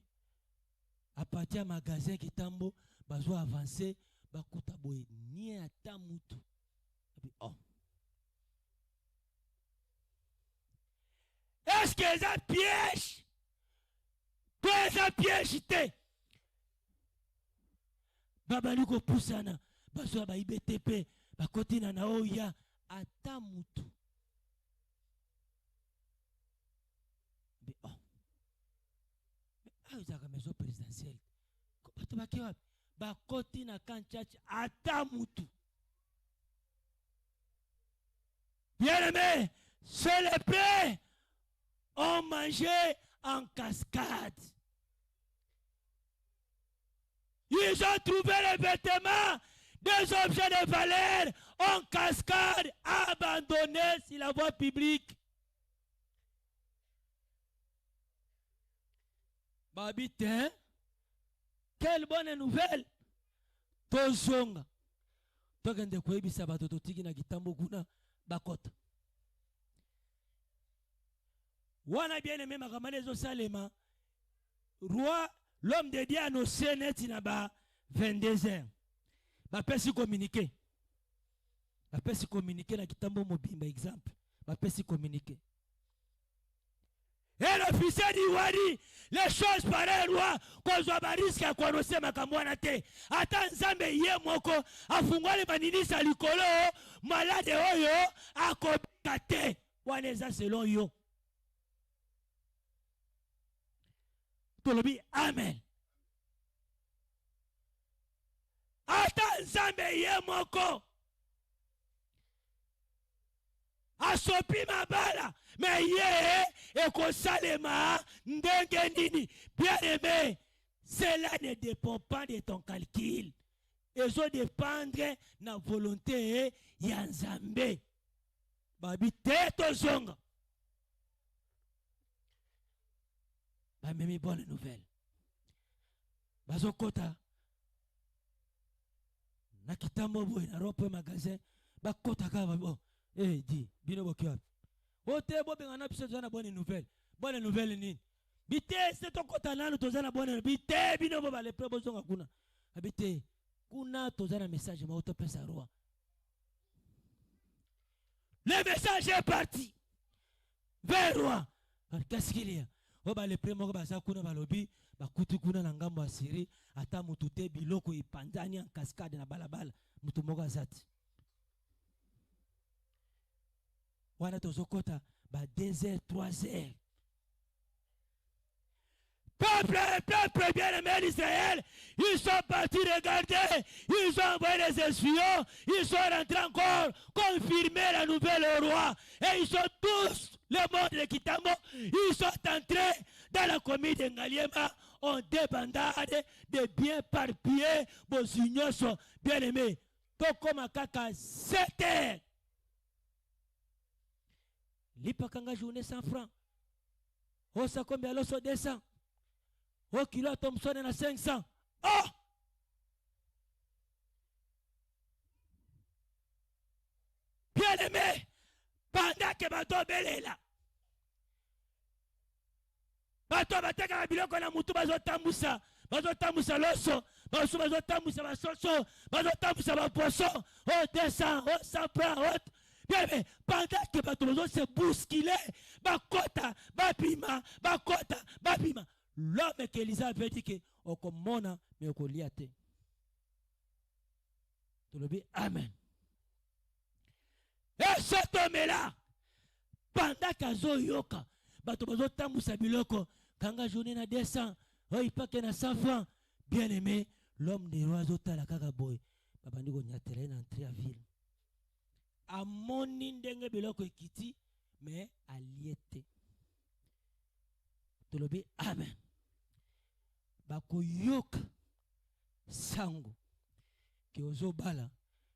à partir magasin qui tambo bazo avancer bakuta boye ni ata mutu. Oh. Est-ce que c'est un piège? Toi, c'est un piège. Babali ko pusana bazo ba IBTP bakotina na oya ata mutu. Oh. Mais la maison présidentielle. Bakotina kanchachi ata mutu. Bien aimé, c'est les plaies ont mangé en cascade. Ils ont trouvé les vêtements, des objets de valeur en cascade, abandonnés sur la voie publique. Babite, quelle bonne nouvelle! Tozonga. Togende kwebisa batoto tiki na kitambo kuna bakota. Wana bien aimé makamanezo salema. Roi, l'homme de Dieu a annoncé net na ba 22h. Ba pesi communiquer. Ba pesi communiquer na kitambo mobimba exemple. Ba pesi communiquer. Et l'officier dit wadi, les choses pareilles roi, qu'on soit risque à connaître ma kamwana te. Attends nzambe ye moko, afungwali manini sa likolo, malade oyo, akobika te. Waneza selon yo. Tolobi amen. Attends nzambe ye moko. Asopi mabala, mais ye ekosalema ndenge nini. Bien aimé, cela ne dépend pas de ton calcul. Et ça dépendre de la volonté ya Nzambe. Babi teto zonga. Ba memi bonne nouvelle. Bazo kota. Na kitambo boy na ropo magasin ba kota ka ba. Eh di bino bokiwa. Ote bo benga na biso na bonne nouvelle. Bonne nouvelle nini? Bite c'est ton kota nanu tozana bonne bite bino bo ba le prebo zonga kuna. Habite kuna tozana message ma auto pesa roi. Le message est parti. Vers roi. Qu'est-ce qu'il y a? Oba le premo ba sa kuna ba lobi ba kutu kuna na ngambo asiri ata mutute biloko ipanzani en cascade na balabala mutu moko azati. Wana tozokota ba 2h 3h. Peuple bien-aimé d'Israël, ils sont partis regarder, ils ont envoyé des espions, ils sont rentrés encore, confirmer la nouvelle au roi, et ils sont tous, le monde de Kitambo, ils sont entrés dans la commune de Ngaliema, en débandade, de bien parpillés, vos unions sont bien-aimés. Tokoma kaka 7h. Lipakanga journée 100 francs. Osa combien l'osso 200. Au kilo Thompson à 500. Oh! Bien aimé, pendant que bato belela. Bato bateka na biloko na mutu bazotambusa loso, bazotambusa basoso, bazotambusa bapoisson. Oh 200, oh 100 francs, oh. Bien aimé, pendant que bato se bousculer, bakota, bapima, bakota, bapima. L'homme qu'Élisa avait dit que okomona mais okoliate. Tu le dis amen. Et cet homme-là, pendant qu'azo yoka, bato bazo tambusa biloko, kanga journée na 200, oh il pas que na 100 francs. Bien aimé, l'homme des rois zota la kaka boy, babandi ko nyatele na entrée à ville. Amoni ndenge biloko ekiti, mais aliete. Tu le dis amen. Bako yoka sango ki ozo bala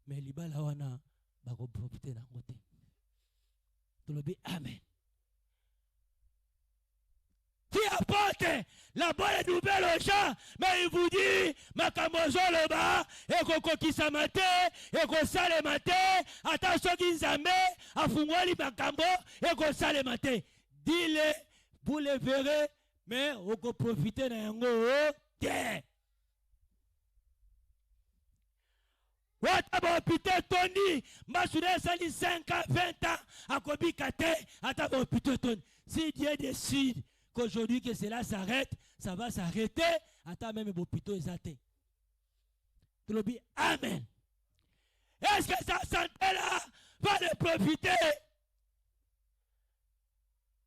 mais libala wana bako profiter na ngote. Tu le dis amen. Qui apporte la bonne nouvelle aux gens, mais il vous dit makamozo loba ekoko kisamate eko sale mate attention kinzambe afungwali makambo eko sale mate. Dis-le, vous le verrez. Mais on peut profiter d'un yango te. Wata ba hôpital toni, mbasure sali 5 ans, 20 ans, akobika te, ata ba hôpital toni. Si Dieu décide qu'aujourd'hui que cela s'arrête, ça va s'arrêter, ata même hôpital ezate. Tu le dis, amen. Est-ce que sa santé-là va le profiter?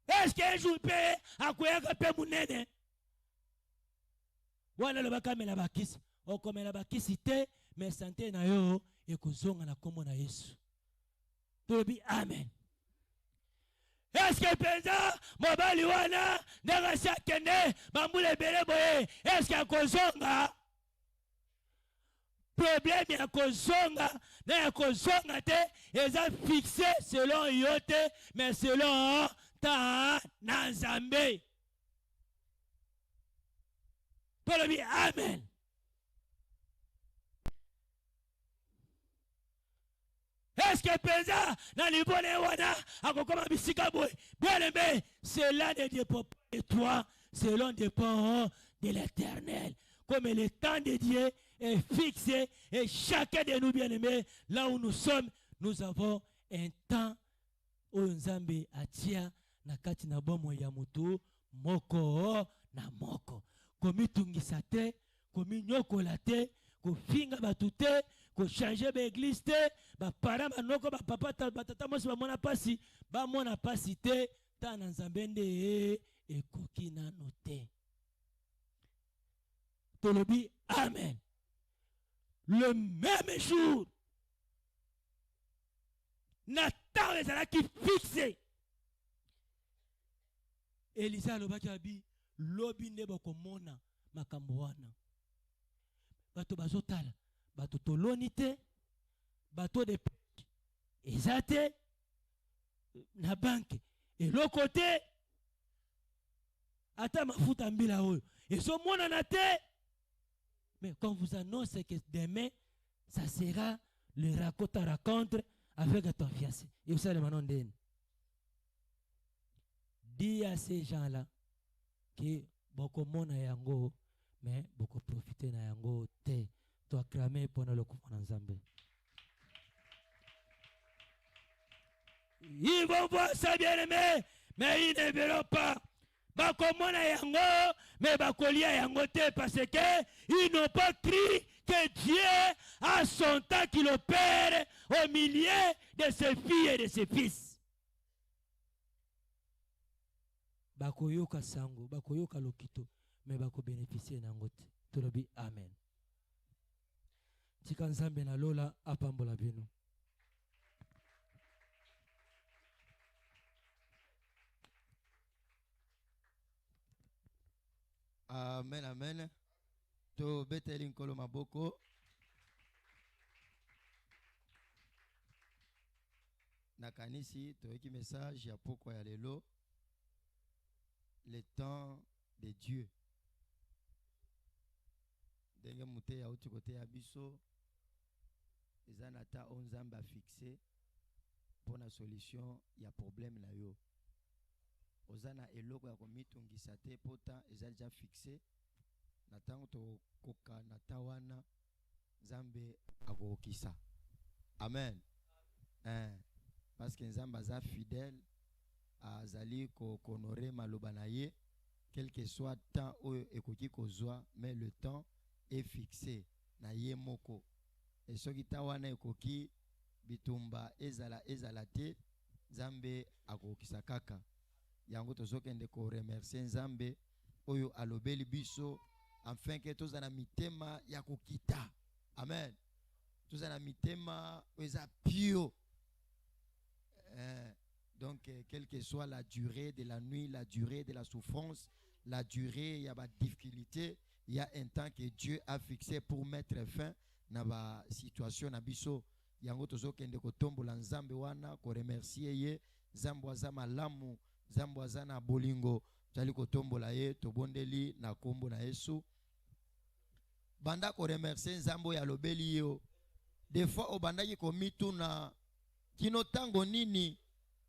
Est-ce qu'un jour il peut accueillir un peu mounene? Wana le bakamela bakisi, okomela bakisi te, mais santé na yo ekozonga na kombo na Yesu. Tobi amen. Est-ce que penza mobali wana ndanga sakene bambule bele boye, est-ce que akozonga? Problème ya kozonga na ya kozonga te eza fixé selon yo te, mais selon ta na Nzambe. Tolobi amen. Est-ce que penza na libone wana akokoma bisika boy? Bien aimé, cela ne dépend pas de toi, cela dépend de l'Éternel. Comme le temps de Dieu est fixé et chacun de nous, bien aimés, là où nous sommes, nous avons un temps où Nzambe atia na kati na bomo ya mutu moko na moko. Komi tungisa te, komi nyokola te, ko finga batu te, ko changer ba église te, ba para manoko ba papa ba tata mosi ba mona pasi te, ta na Nzambe nde ekoki na note. Tolobi amen. Le même jour, Nathan ezalaki fixé. Elisa alobaki abi lobi nde bakomona makambo wana. Bato bazotala, bato toloni te, bato de ezate na banke eloko te, ata mafuta mbila oyo ezomona na te. Mais quand vous annoncez que demain, ça sera le raconte à raconte avec ton fiancé. Et vous savez maintenant, dis à ces gens-là que beaucoup de monde a yango, mais beaucoup profiter na yango te. Tu as cramé pendant le coup en Zambie. Ils vont voir ça bien aimé, mais ils ne verront pas. Bakomona yango, mais bakolia yango te, parce que ils n'ont pas cru que Dieu a son temps qu'il opère au milieu de ses filles et de ses fils. Bakoyoka sango, bakoyoka lokito, mais bako bénéficier nango te. Tolobi amen. Tika Nzambe na lola apambola bino. Amen, amen. To beteli nkolo maboko. Nakanisi to eki message ya poko ya lelo. Le temps de Dieu. Denge mute ya uti kote ya biso. Ezanata onzamba fixé pour la solution ya problème na yo. Ozana eloko ya komitungisa te pota eza déjà fixé na tango to koka na tawana Nzambe akokisa. Amen. Parce que Nzambe aza fidèle azali ko honorer maloba na ye quel que soit temps oyo ekoki kozwa, mais le temps est fixé na ye moko. Et soki tawana ekoki bitumba ezala te Nzambe akokisa kaka. Yango tozokende ko remercier Nzambe oyo alobeli biso afin que tozana mitema ya kokita. Amen. Tozana mitema eza pio. Donc quelle que soit la durée de la nuit, la durée de la souffrance, la durée il y a ba difficulté, il y a un temps que Dieu a fixé pour mettre fin na ba situation na biso. Yango tozokende ko tombola Nzambe wana ko remercier ye Nzambe aza malamu. Nzambe aza na bolingo tali kotombola ye tobondeli na kombo na Yesu. Banda ko remercier Nzambe ya lobeli yo. Des fois obandaki komituna kino tango nini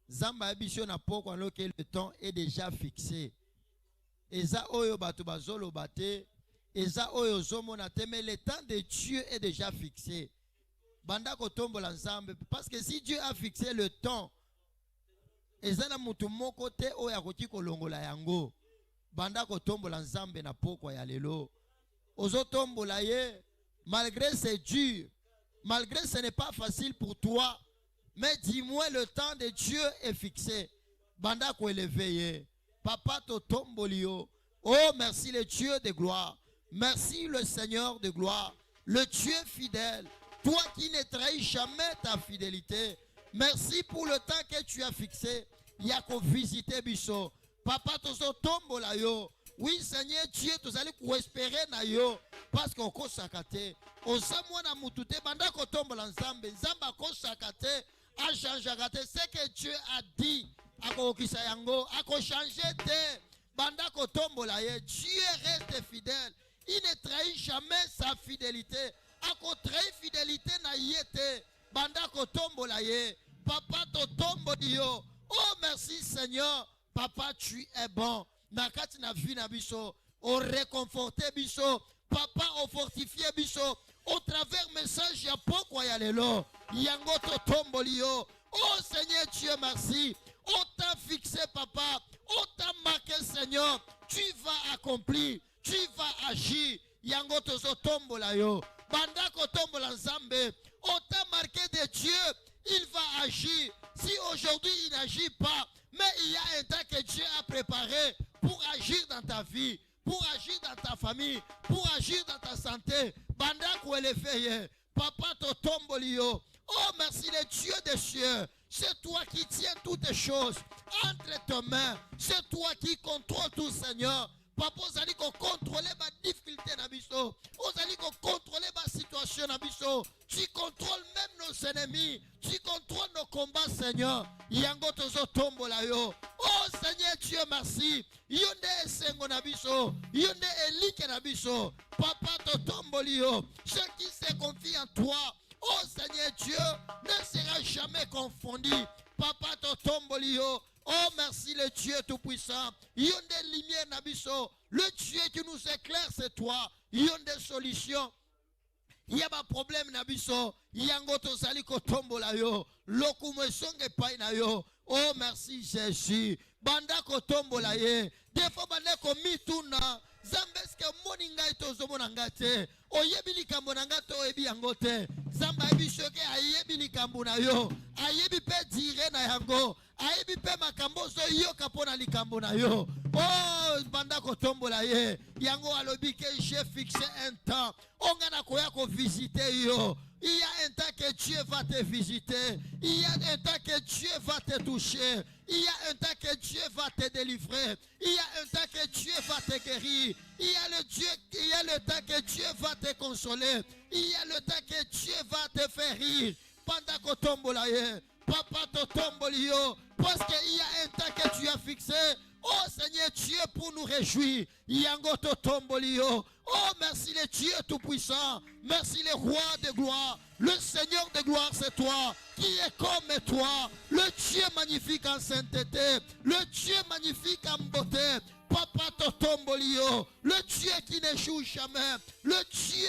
Nzambe abiso na poko loke le temps est déjà fixé. Eza oyo bato bazolo bate eza oyo zomona te, mais le temps de Dieu est déjà fixé. Banda kotombola nzambe, parce que si Dieu a fixé le temps, eza na mutu moko te oyo akoki kolongola yango. Banda kotombola nzambe na pokwa ya lelo. Ozotombola ye, malgré c'est dur, malgré ce n'est pas facile pour toi, mais dis-moi le temps de Dieu est fixé. Banda ko élevé ye. Papa to tombolio. Oh, merci le Dieu de gloire. Merci le Seigneur de gloire. Le Dieu fidèle. Toi qui ne trahis jamais ta fidélité. Merci pour le temps que tu as fixé. Yako visiter biso. Papa tozo tombola yo. Oui Seigneur Dieu, tu allez espérer na yo. Parce qu'on ko sakate. Osamwa na mutute banda ko tombola nzambe. Nzamba ko sakate. A changeagate. C'est que Dieu a dit. Ako okisa yango. Ako changer te. Banda ko tombola ye. Dieu reste fidèle. Il ne trahit jamais sa fidélité. Ako trahit fidélité na yete. Banda ko tombola ye. Papa to tomboli yo. Oh merci Seigneur. Papa tu es bon. Nakati na vie na biso. O réconforter biso. Papa o fortifier biso. Au travers message ya pokwa ya lelo. Yango to tomboli yo. Oh Seigneur Dieu merci. On t'a fixé papa. On t'a marqué Seigneur. Tu vas accomplir. Tu vas agir. Yango tozo tombola yo. Banda ko tombola nzambe. On t'a marqué de Dieu. Il va agir. Si aujourd'hui il n'agit pas, mais il y a un temps que Dieu a préparé pour agir dans ta vie, pour agir dans ta famille, pour agir dans ta santé. Banda ko élevé. Papa to tombolio. Oh merci le Dieu des cieux. C'est toi qui tiens toutes les choses entre tes mains. C'est toi qui contrôles tout Seigneur. Papa, vous allez contrôler ma difficulté na biso. Vous allez contrôler ma situation na biso. Tu contrôles même nos ennemis. Tu contrôles nos combats, Seigneur. Yango tozo tombola yo. Oh Seigneur Dieu, merci. Yonde esengo na biso. Yonde elike na biso. Papa to tomboli yo. Ceux qui se confient en toi, oh Seigneur Dieu, ne sera jamais confondu. Papa to tomboli yo. Oh merci le Dieu tout-puissant. Yonde lumière nabiso. Le Dieu qui nous éclaire c'est toi. Yonde solution. Yaba problème nabiso. Yango to sali ko tombola yo. Lokume songe pai na yo. Oh merci Jésus. Banda ko tombola ye. Defo banda ko mituna. Zambeske moni ngai to zomona ngate. Oyebi likambo na ngato oyebi yango te. Zamba ebi shoke ayebi likambo na yo. Ayebi pe dire na yango. Ayebi pe makambo so yo kapona likambo na yo. Oh banda ko tombola ye. Yango alobi ke j'ai fixé un temps. Ongana koya ko visiter yo. Il y a un temps que Dieu va te visiter. Il y a un temps que Dieu va te toucher. Il y a un temps que Dieu va te délivrer. Il y a un temps que Dieu va te guérir. Il y a le temps que Dieu va te consoler. Il y a le temps que Dieu va te faire rire. Pendant que tombola ye, papa to tombolio, parce qu'il y a un temps que tu as fixé. Oh Seigneur Dieu pour nous réjouir. Yango to tombolio. Oh merci le Dieu tout-puissant. Merci le roi de gloire. Le Seigneur de gloire c'est toi. Qui est comme toi. Le Dieu magnifique en sainteté. Le Dieu magnifique en beauté. Papa to tombolio. Le Dieu qui n'échoue jamais. Le Dieu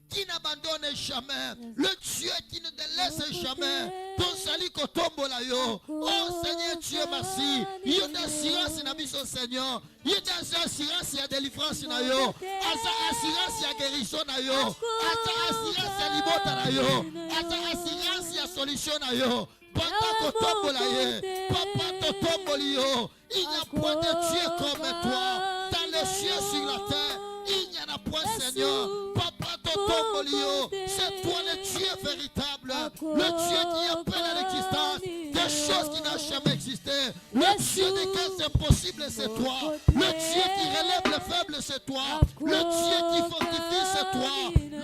qui n'abandonne jamais, le Dieu qui ne te laisse jamais. Ton salut kotombola yo. Oh Seigneur Dieu merci. Il y a une assurance na biso Seigneur. Il y a une assurance ya délivrance na yo. Asa assurance ya guérison na yo. Asa assurance ya libota na yo. Asa assurance ya solution na yo. Papa kotombola ye. Papa totomboli yo. Il n'y a point de Dieu comme toi. Dans les cieux sur la terre, il n'y en a point Seigneur. Papa totombolio, c'est toi le Dieu véritable, le Dieu qui appelle à l'existence des choses qui n'ont jamais existé. Le Dieu des cas impossibles, c'est toi. Le Dieu qui relève les faibles, c'est toi. Le Dieu qui fortifie, c'est toi.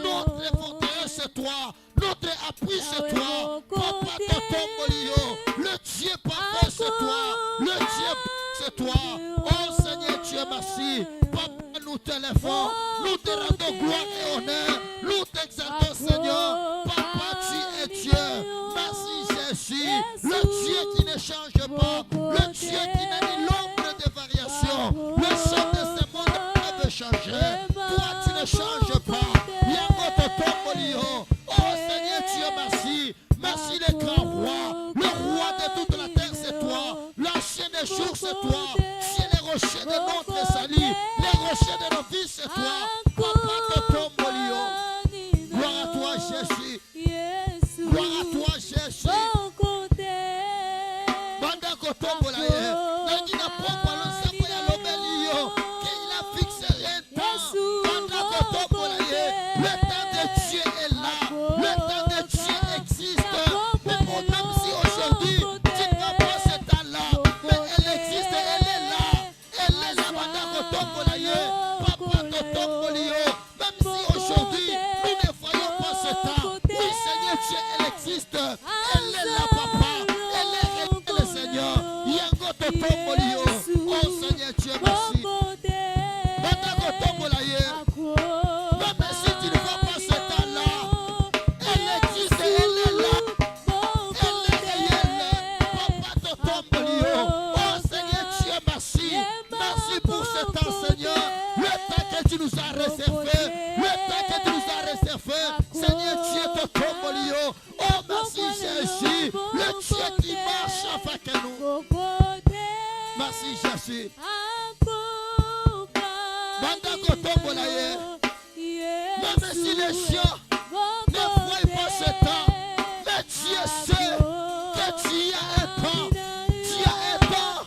Notre forteresse, c'est toi. Notre appui, c'est toi. Papa totombolio, le Dieu parfait, c'est toi. Le Dieu, c'est toi. Oh Seigneur Dieu, merci. Papa, nous t'élèvons, nous te rendons gloire et honneur, nous t'exaltons Seigneur. Papa, tu es Dieu. Merci Jésus, le Dieu qui ne change pas, le Dieu qui n'a ni l'ombre de variation. Le son de ce monde peut changer. kotombola ye. Nangi na pokwa lo sambo ya lobeli yo. Qu'il a fixé un temps. Banda kotombola ye. Le temps de Dieu est là. Le temps de Dieu existe. Mais bon, même si aujourd'hui, tu n'as pas ce temps-là, mais elle existe, elle est là. Elle est là, banda kotombola ye. Papa kotombola yo. Même si aujourd'hui, nous ne voyons pas ce temps. Oui, Seigneur Dieu, elle existe. Elle est là, papa. Elle est réelle, le Seignor. Yango totomboli yo. Oh Seigneur Dieu, merci. Banda kotombola ye. Même si tu ne vois pas ce temps-là, elle existe, elle est là. Elle est réelle. Papa totomboli yo. Oh Seigneur Dieu, merci. Merci pour ce temps, Seigneur. Le temps que tu nous as réservé. Le temps que tu nous as réservé. Seigneur Dieu, totomboli yo. Oh merci Jésus. Le Dieu qui marche avec nous. Merci Jésus. Banda kotombola ye. Même si les gens ne voient pas ce temps, mais Dieu sait que tu as un temps. Tu as un temps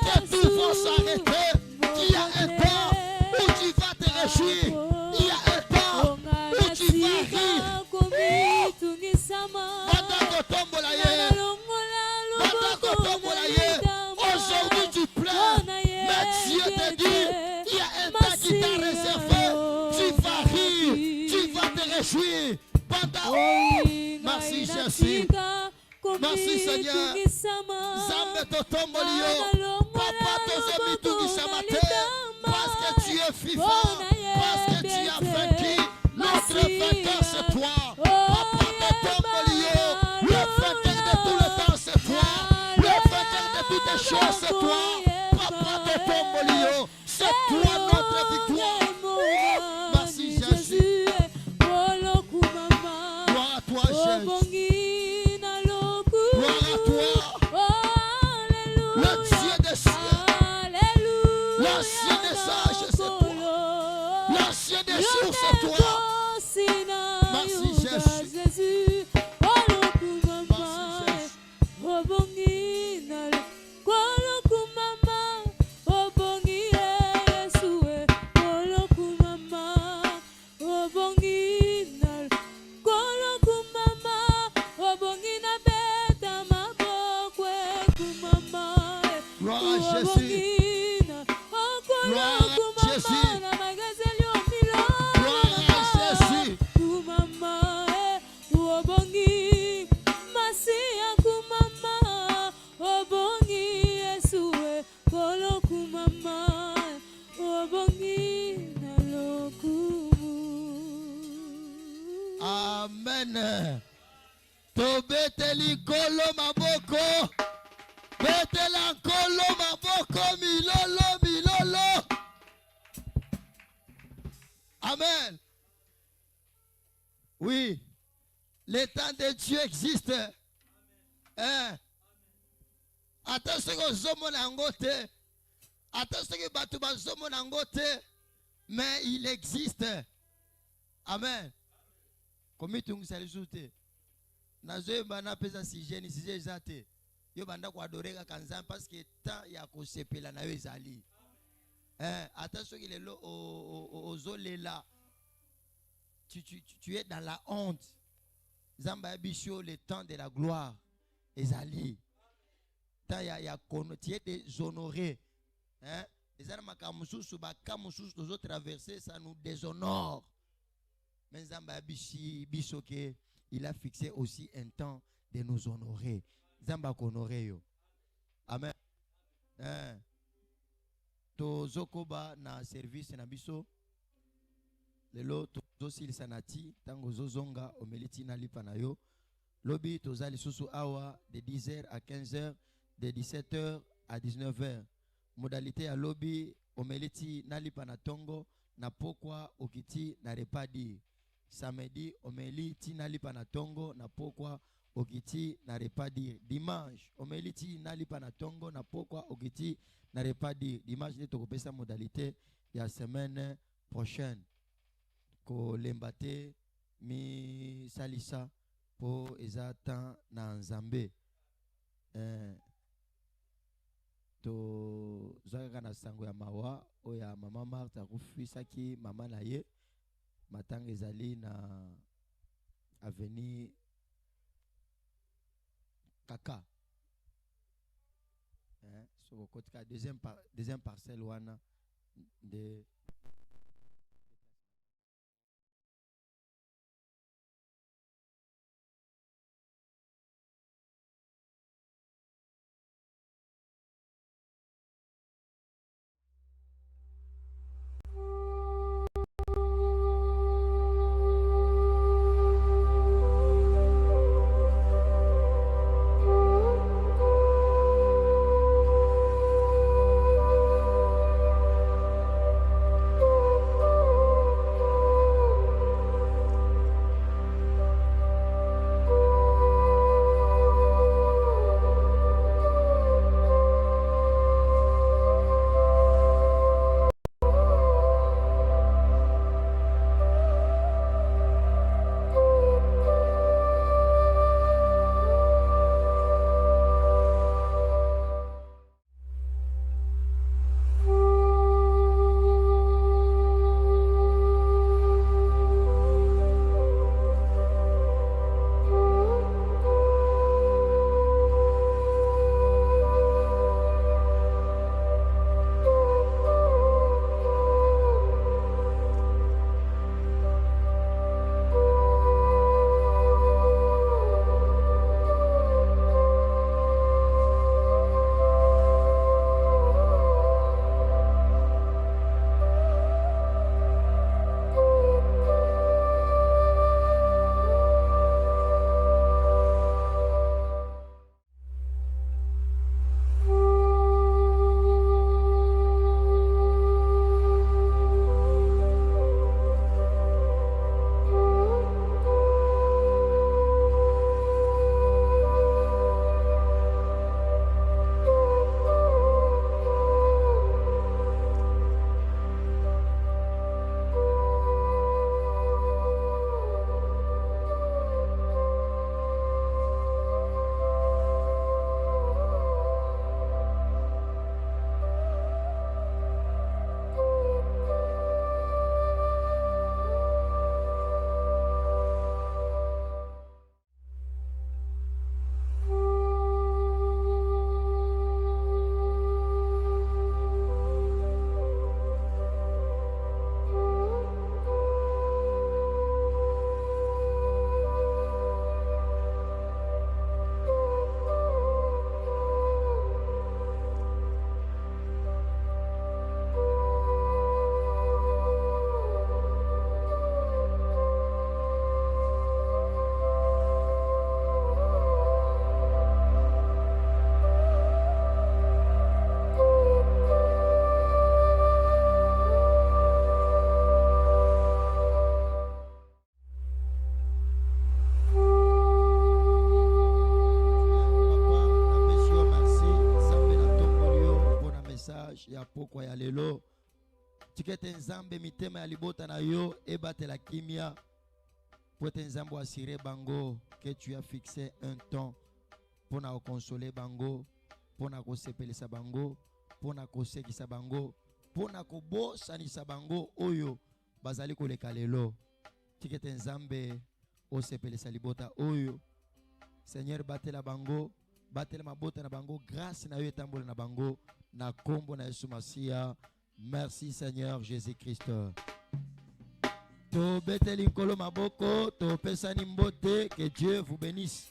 que tout va s'arrêter. Tu as un temps où tu vas te réjouir. Il y a un temps où tu vas rire. Banda kotombola ye. Banda kotombola ye. Aujourd'hui tu pleures, mais Dieu te dit, il y a un temps qui t'a réservé. Tu vas rire, tu vas te réjouir. Banda, merci Jésus. Merci Seigneur. Zambe totomboli yo. Papa tozomi tungisama te. Parce que tu es vivant. Parce que tu as vaincu. Notre vainqueur c'est toi. Papa totomboli yo. Le vainqueur de tout le temps c'est toi. Le vainqueur de toutes les choses c'est toi. Papa totomboli yo. C'est toi notre victoire. Merci Jésus. Gloire à toi Jésus. Gloire à toi. Le Dieu des cieux. L'ancien des sages c'est toi. L'ancien des jours c'est toi. Merci Jésus. Gloire à Jésus. Gloire à Jésus. Gloire à Jésus. Amen. Tobeteli kolo maboko. Betela kolo maboko milolo milolo. Amen. Oui. Le temps de Dieu existe. Hein? Attention aux hommes nangote. Attention que batu bazomo nangote. Mais il existe. Amen. Comme tu nous salues. Nazoeba na pesa sijeni sije zate. Yo banda kwa adoreka kanzan parce que temps ya ko sepela na yo ezali. Attention qu'il est là aux olela. Tu es dans la honte. Zamba bisho le temps de la gloire ezali. Temps ya kono tu es déshonoré. Les makamususu bakamususu tozo traverser ça nous déshonore. Mais Zamba bisho que il a fixé aussi un temps de nous honorer. Zamba honorer yo. Amen. Tozokoba na service na biso. Lelo tozosil sanati tango zozonga omeliti na lipa na yo. Lobi tozali susu awa de 10h à 15h, de 17h à 19h. Modalité à lobby omeliti na lipa na tongo na pokwa okiti na repadi. Samedi omeliti na lipa na tongo na pokwa okiti na repadi. Dimanche omeliti na lipa na tongo na pokwa okiti na repadi. Dimanche ne tokopesa modalité ya semaine prochaine. Ko lembate mi salisa po ezata na nzambe. to zaka na sango ya mawa oya mama Martha akufisaki mama na ye matanga ezali na avenue Kaka so kotika deuxième parcelle wana de ya pokwa ya lelo tikete nzambe mitema ya libota na yo ebatela kimia pote nzambe assuré bango que tu as fixé un temps pour na consoler bango, pour na kosepelisa bango, pour na kosekisa bango, pour na kobosanisa bango oyo bazali koleka lelo tikete nzambe osepelisa libota oyo Seigneur batela bango, batela mabota na bango, grâce na yo etambola na bango na kombo na Yesu Masia. Merci Seigneur Jésus-Christ. To beteli nkolo maboko, to pesani mbote, que Dieu vous bénisse.